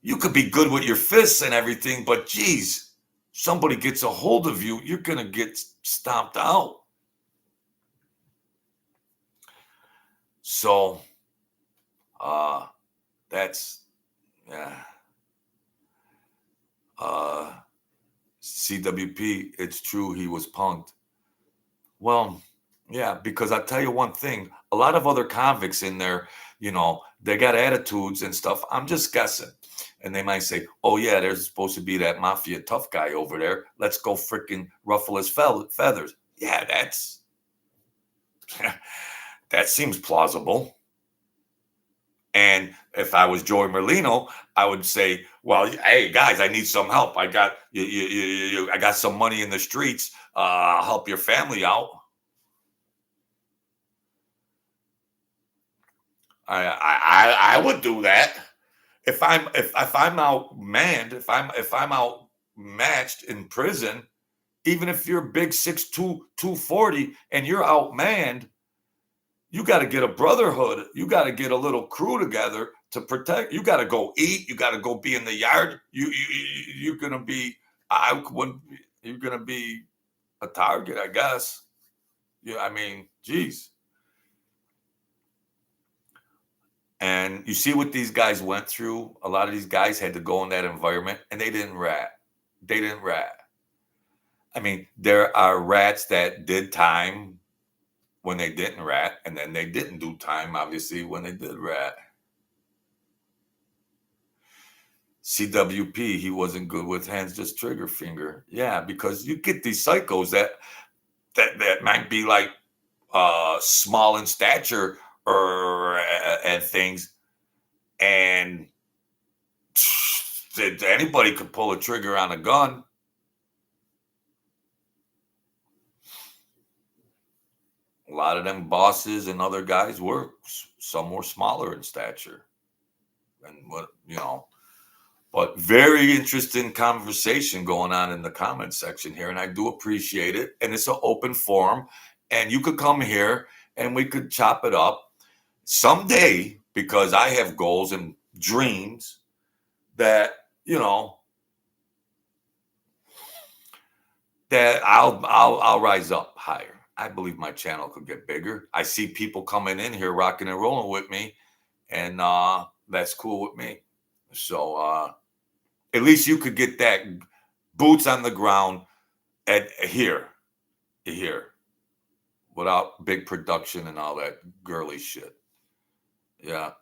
You could be good with your fists and everything, but geez, somebody gets a hold of you, you're gonna get stomped out. So, that's, yeah. CWP, it's true, he was punked. Well, yeah, because I'll tell you one thing, a lot of other convicts in there, they got attitudes and stuff. I'm just guessing. And they might say, oh, yeah, there's supposed to be that mafia tough guy over there. Let's go freaking ruffle his feathers. Yeah, that seems plausible. And if I was Joey Merlino, I would say, well, hey, guys, I need some help. I got I got some money in the streets. I'll help your family out. I would do that. If I'm outmanned, if I'm outmatched in prison, even if you're big 6'2", 240 and you're outmanned, you got to get a brotherhood. You got to get a little crew together to protect. You got to go eat. You got to go be in the yard. You're gonna be. You're gonna be a target, I guess. Yeah, I mean, geez. And you see what these guys went through. A lot of these guys had to go in that environment, and they didn't rat. I mean, there are rats that did time when they didn't rat, and then they didn't do time, obviously, when they did rat. CWP, he wasn't good with hands, just trigger finger. Yeah, because you get these psychos that might be like small in stature and things, and anybody could pull a trigger on a gun. A lot of them bosses and other guys some were smaller in stature, and but very interesting conversation going on in the comment section here, and I do appreciate it. And it's an open forum, and you could come here and we could chop it up someday, because I have goals and dreams that that I'll rise up higher. I believe my channel could get bigger. I see people coming in here rocking and rolling with me, and that's cool with me. So at least you could get that boots on the ground here, without big production and all that girly shit. Yeah.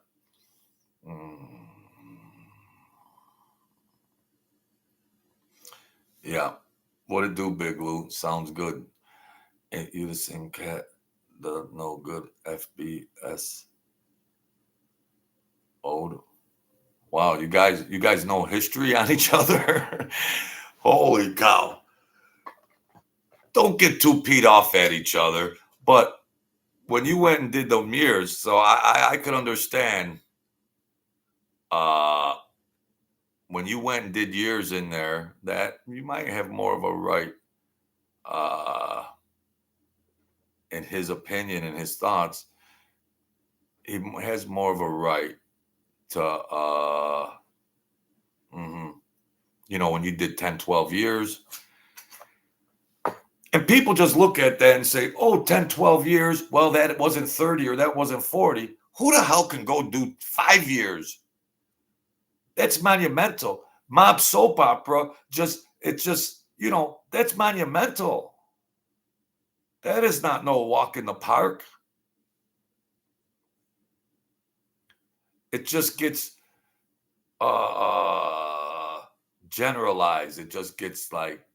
Yeah. What it do, Big Lou? Sounds good. Ain't you the same cat? The no good FBS. Old. Wow, you guys know history on each other? Holy cow. Don't get too peed off at each other. But when you went and did the mirrors, so I could understand when you went and did years in there, that you might have more of a right in his opinion and his thoughts. He has more of a right to when you did 10, 12 years. And people just look at that and say, oh, 10, 12 years. Well, that wasn't 30 or that wasn't 40. Who the hell can go do 5 years? That's monumental. Mob soap opera, just It's just, that's monumental. That is not no walk in the park. It just gets generalized. It just gets like,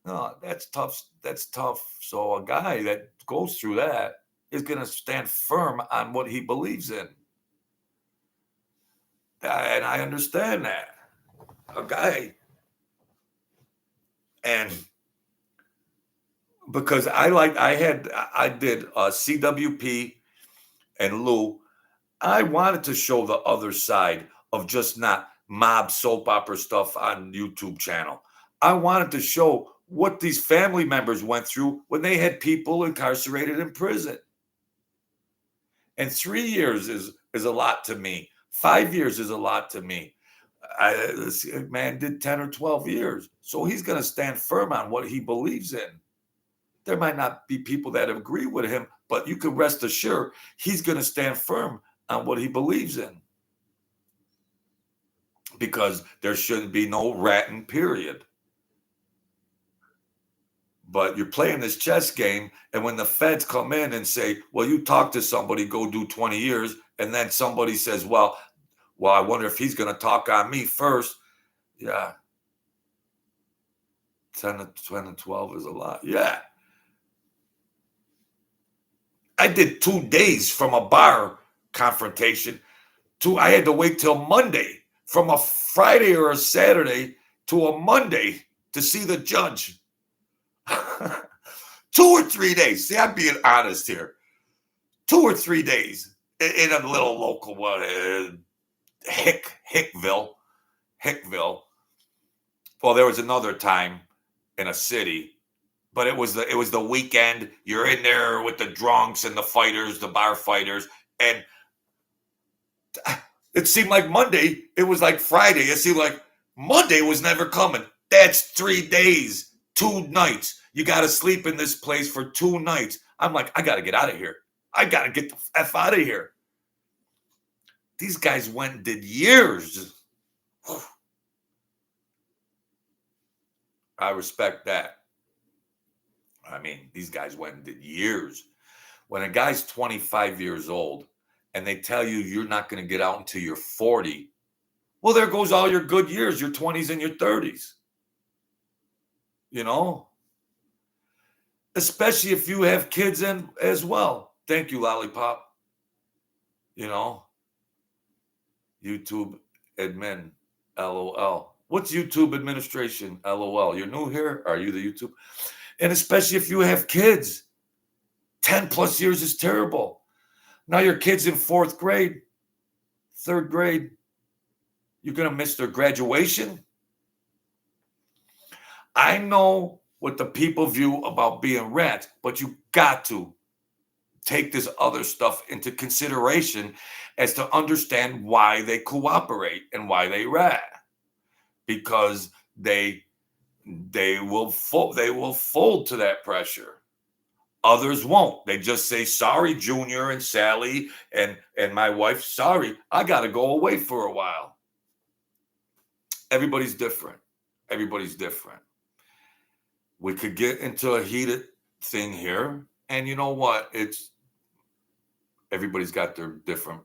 no, that's tough. That's tough. So a guy that goes through that is going to stand firm on what he believes in. And I understand that. A guy, and because I did CWP and Lou. I wanted to show the other side of just not mob soap opera stuff on YouTube channel. I wanted to show what these family members went through when they had people incarcerated in prison. And 3 years is a lot to me. 5 years is a lot to me. This man did 10 or 12 years. So he's going to stand firm on what he believes in. There might not be people that agree with him, but you can rest assured he's going to stand firm on what he believes in. Because there shouldn't be no ratting, period. But you're playing this chess game, and when the feds come in and say, well, you talk to somebody, go do 20 years, and then somebody says, well, I wonder if he's going to talk on me first. Yeah. 10 and 12 is a lot. Yeah. I did 2 days from a bar confrontation I had to wait till Monday, from a Friday or a Saturday to a Monday to see the judge. 2 or 3 days. See, I'm being honest here. 2 or 3 days in a little local one, Hickville. Well, there was another time in a city, but it was the weekend. You're in there with the drunks and the fighters, the bar fighters, and it seemed like Monday. It was like Friday. It seemed like Monday was never coming. That's 3 days, 2 nights. You got to sleep in this place for 2 nights. I'm like, I got to get out of here. I got to get the F out of here. These guys went and did years. I respect that. I mean, these guys went and did years. When a guy's 25 years old and they tell you you're not going to get out until you're 40, well, there goes all your good years, your 20s and your 30s. Especially if you have kids in as well. Thank you, Lollipop. YouTube admin, LOL. What's YouTube administration, LOL? You're new here? Are you the YouTube? And especially if you have kids, 10 plus years is terrible. Now your kid's in 4th grade, 3rd grade. You're going to miss their graduation. I know what the people view about being rats, but you got to take this other stuff into consideration as to understand why they cooperate and why they rat. Because they will fold to that pressure. Others won't. They just say, sorry, Junior and Sally and my wife, sorry, I got to go away for a while. Everybody's different. We could get into a heated thing here. And you know what? Everybody's got their different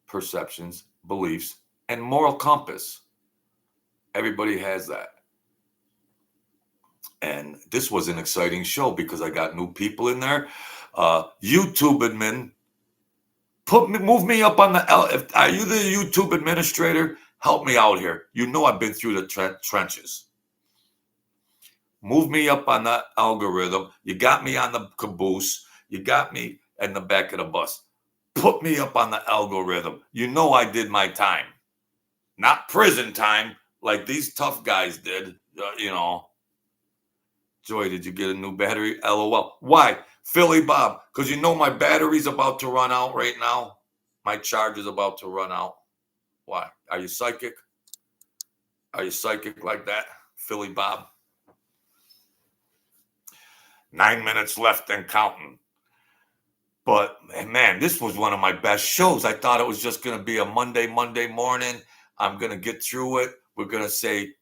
perceptions, beliefs, and moral compass. Everybody has that. And this was an exciting show because I got new people in there. YouTube admin, move me up on the are you the YouTube administrator? Help me out here. You know I've been through the trenches. Move me up on the algorithm. You got me on the caboose. You got me in the back of the bus. Put me up on the algorithm. You know I did my time. Not prison time like these tough guys did, Joy, did you get a new battery? LOL. Why? Philly Bob, because you know my battery's about to run out right now. My charge is about to run out. Why? Are you psychic? Are you psychic like that? Philly Bob? 9 minutes left and counting. But, man, this was one of my best shows. I thought it was just going to be a Monday morning. I'm going to get through it. We're going to say,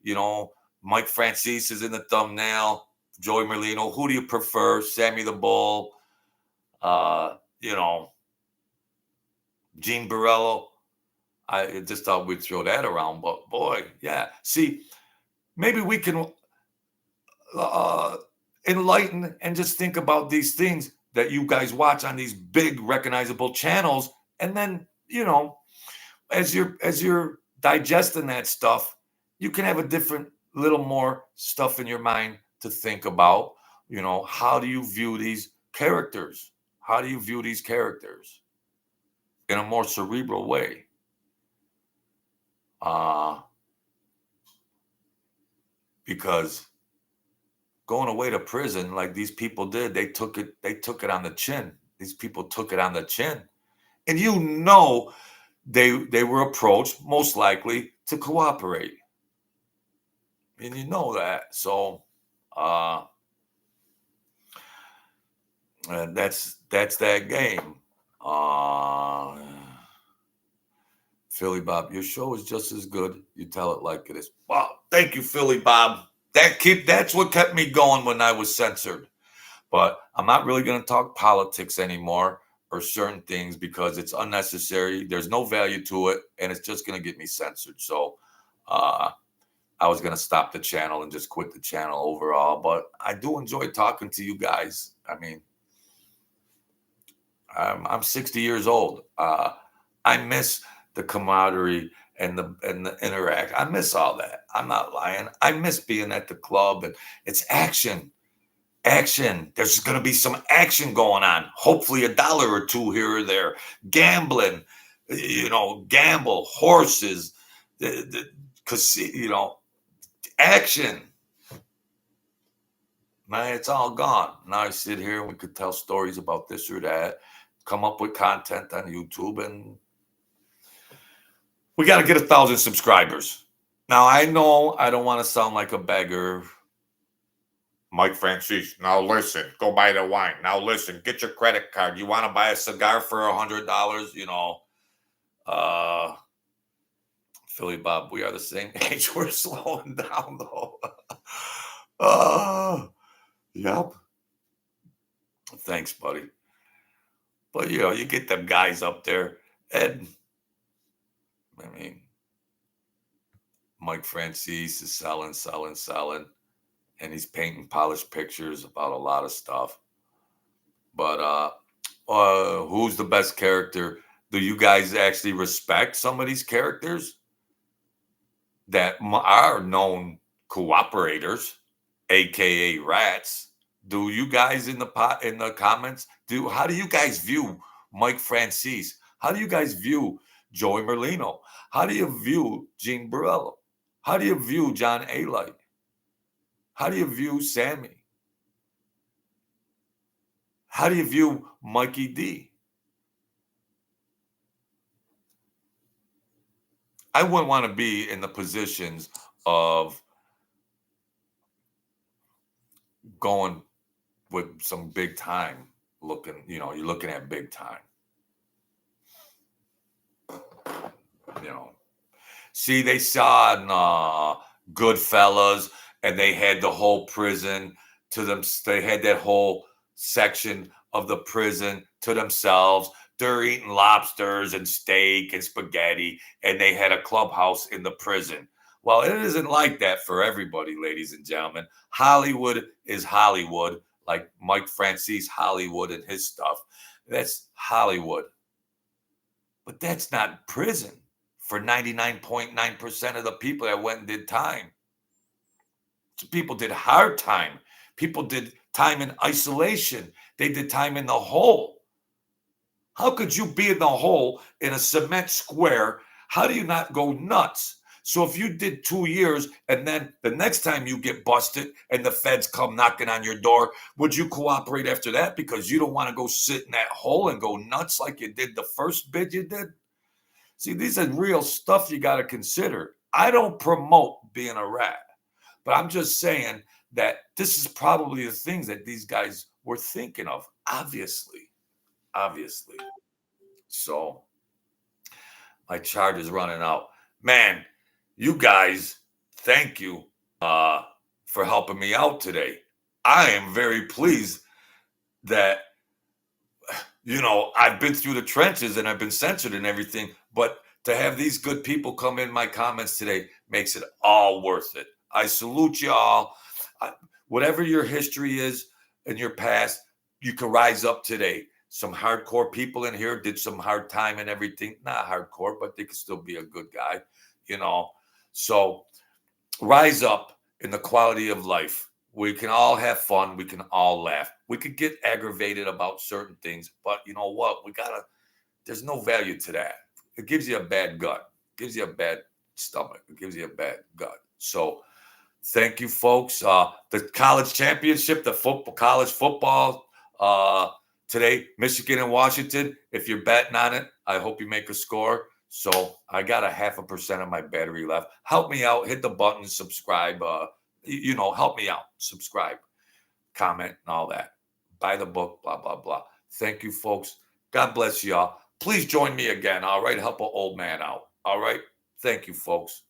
Mike Franzese is in the thumbnail. Joey Merlino. Who do you prefer? Sammy the Bull. You know, Gene Borrello. I just thought we'd throw that around, but boy, yeah. See, maybe we can uh, enlighten and just think about these things that you guys watch on these big recognizable channels, and then as you're digesting that stuff, you can have a different little more stuff in your mind to think about. How do you view these characters? How do you view these characters in a more cerebral way? Because going away to prison like these people did, they took it on the chin. These people took it on the chin. And they were approached most likely to cooperate. And you know that. So that's that game. Philly Bob, your show is just as good. You tell it like it is. Wow, thank you, Philly Bob. That's what kept me going when I was censored. But I'm not really going to talk politics anymore or certain things because it's unnecessary. There's no value to it, and it's just going to get me censored. So I was going to stop the channel and just quit the channel overall. But I do enjoy talking to you guys. I mean, I'm 60 years old. I miss the camaraderie and the interact. I miss all that. I'm not lying. I miss being at the club, and it's action. Action. There's going to be some action going on. Hopefully $1 or $2 here or there. Gambling, gamble, horses, the casino, action. Man, it's all gone. Now I sit here and we could tell stories about this or that, come up with content on YouTube, and we got to get 1,000 subscribers. Now, I know I don't want to sound like a beggar. Mike Franzese, now listen, go buy the wine. Now listen, get your credit card. You want to buy a cigar for $100? Philly Bob, we are the same age. We're slowing down though. Yep. Thanks, buddy. But you get them guys up there, and I mean, Mike Franzese is selling, and he's painting polished pictures about a lot of stuff. But who's the best character? Do you guys actually respect some of these characters that are known cooperators, aka rats? Do you guys in the comments how do you guys view Mike Franzese? How do you guys view Joey Merlino? How do you view Gene Borrello? How do you view John A. How do you view Sammy? How do you view Mikey D? I wouldn't want to be in the positions of going with some big time looking, you're looking at big time. See, they saw in Goodfellas, and they had the whole prison to them. They had that whole section of the prison to themselves. They're eating lobsters and steak and spaghetti, and they had a clubhouse in the prison. Well, it isn't like that for everybody, ladies and gentlemen. Hollywood is Hollywood, like Mike Franzese Hollywood and his stuff. That's Hollywood. But that's not prison for 99.9% of the people that went and did time. So people did hard time. People did time in isolation. They did time in the hole. How could you be in the hole in a cement square? How do you not go nuts? So if you did 2 years and then the next time you get busted and the feds come knocking on your door, would you cooperate after that because you don't want to go sit in that hole and go nuts like you did the first bid you did? See, these are real stuff you got to consider. I don't promote being a rat, but I'm just saying that this is probably the things that these guys were thinking of, obviously. So my charge is running out. Man, you guys, thank you uh, for helping me out today. I am very pleased that, I've been through the trenches and I've been censored and everything, but to have these good people come in my comments today makes it all worth it. I salute you all. I, whatever your history is in your past, you can rise up today. Some hardcore people in here did some hard time and everything. Not hardcore, but they could still be a good guy, you know. So rise up in the quality of life. We can all have fun. We can all laugh. We could get aggravated about certain things, but you know what? There's no value to that. It gives you a bad gut, it gives you a bad stomach, it gives you a bad gut. So thank you, folks. The college championship, the college football today, Michigan and Washington. If you're betting on it, I hope you make a score. So I got a 0.5% of my battery left. Help me out. Hit the button, subscribe. Help me out. Subscribe, comment, and all that. Buy the book, blah, blah, blah. Thank you, folks. God bless y'all. Please join me again. All right. Help an old man out. All right. Thank you, folks.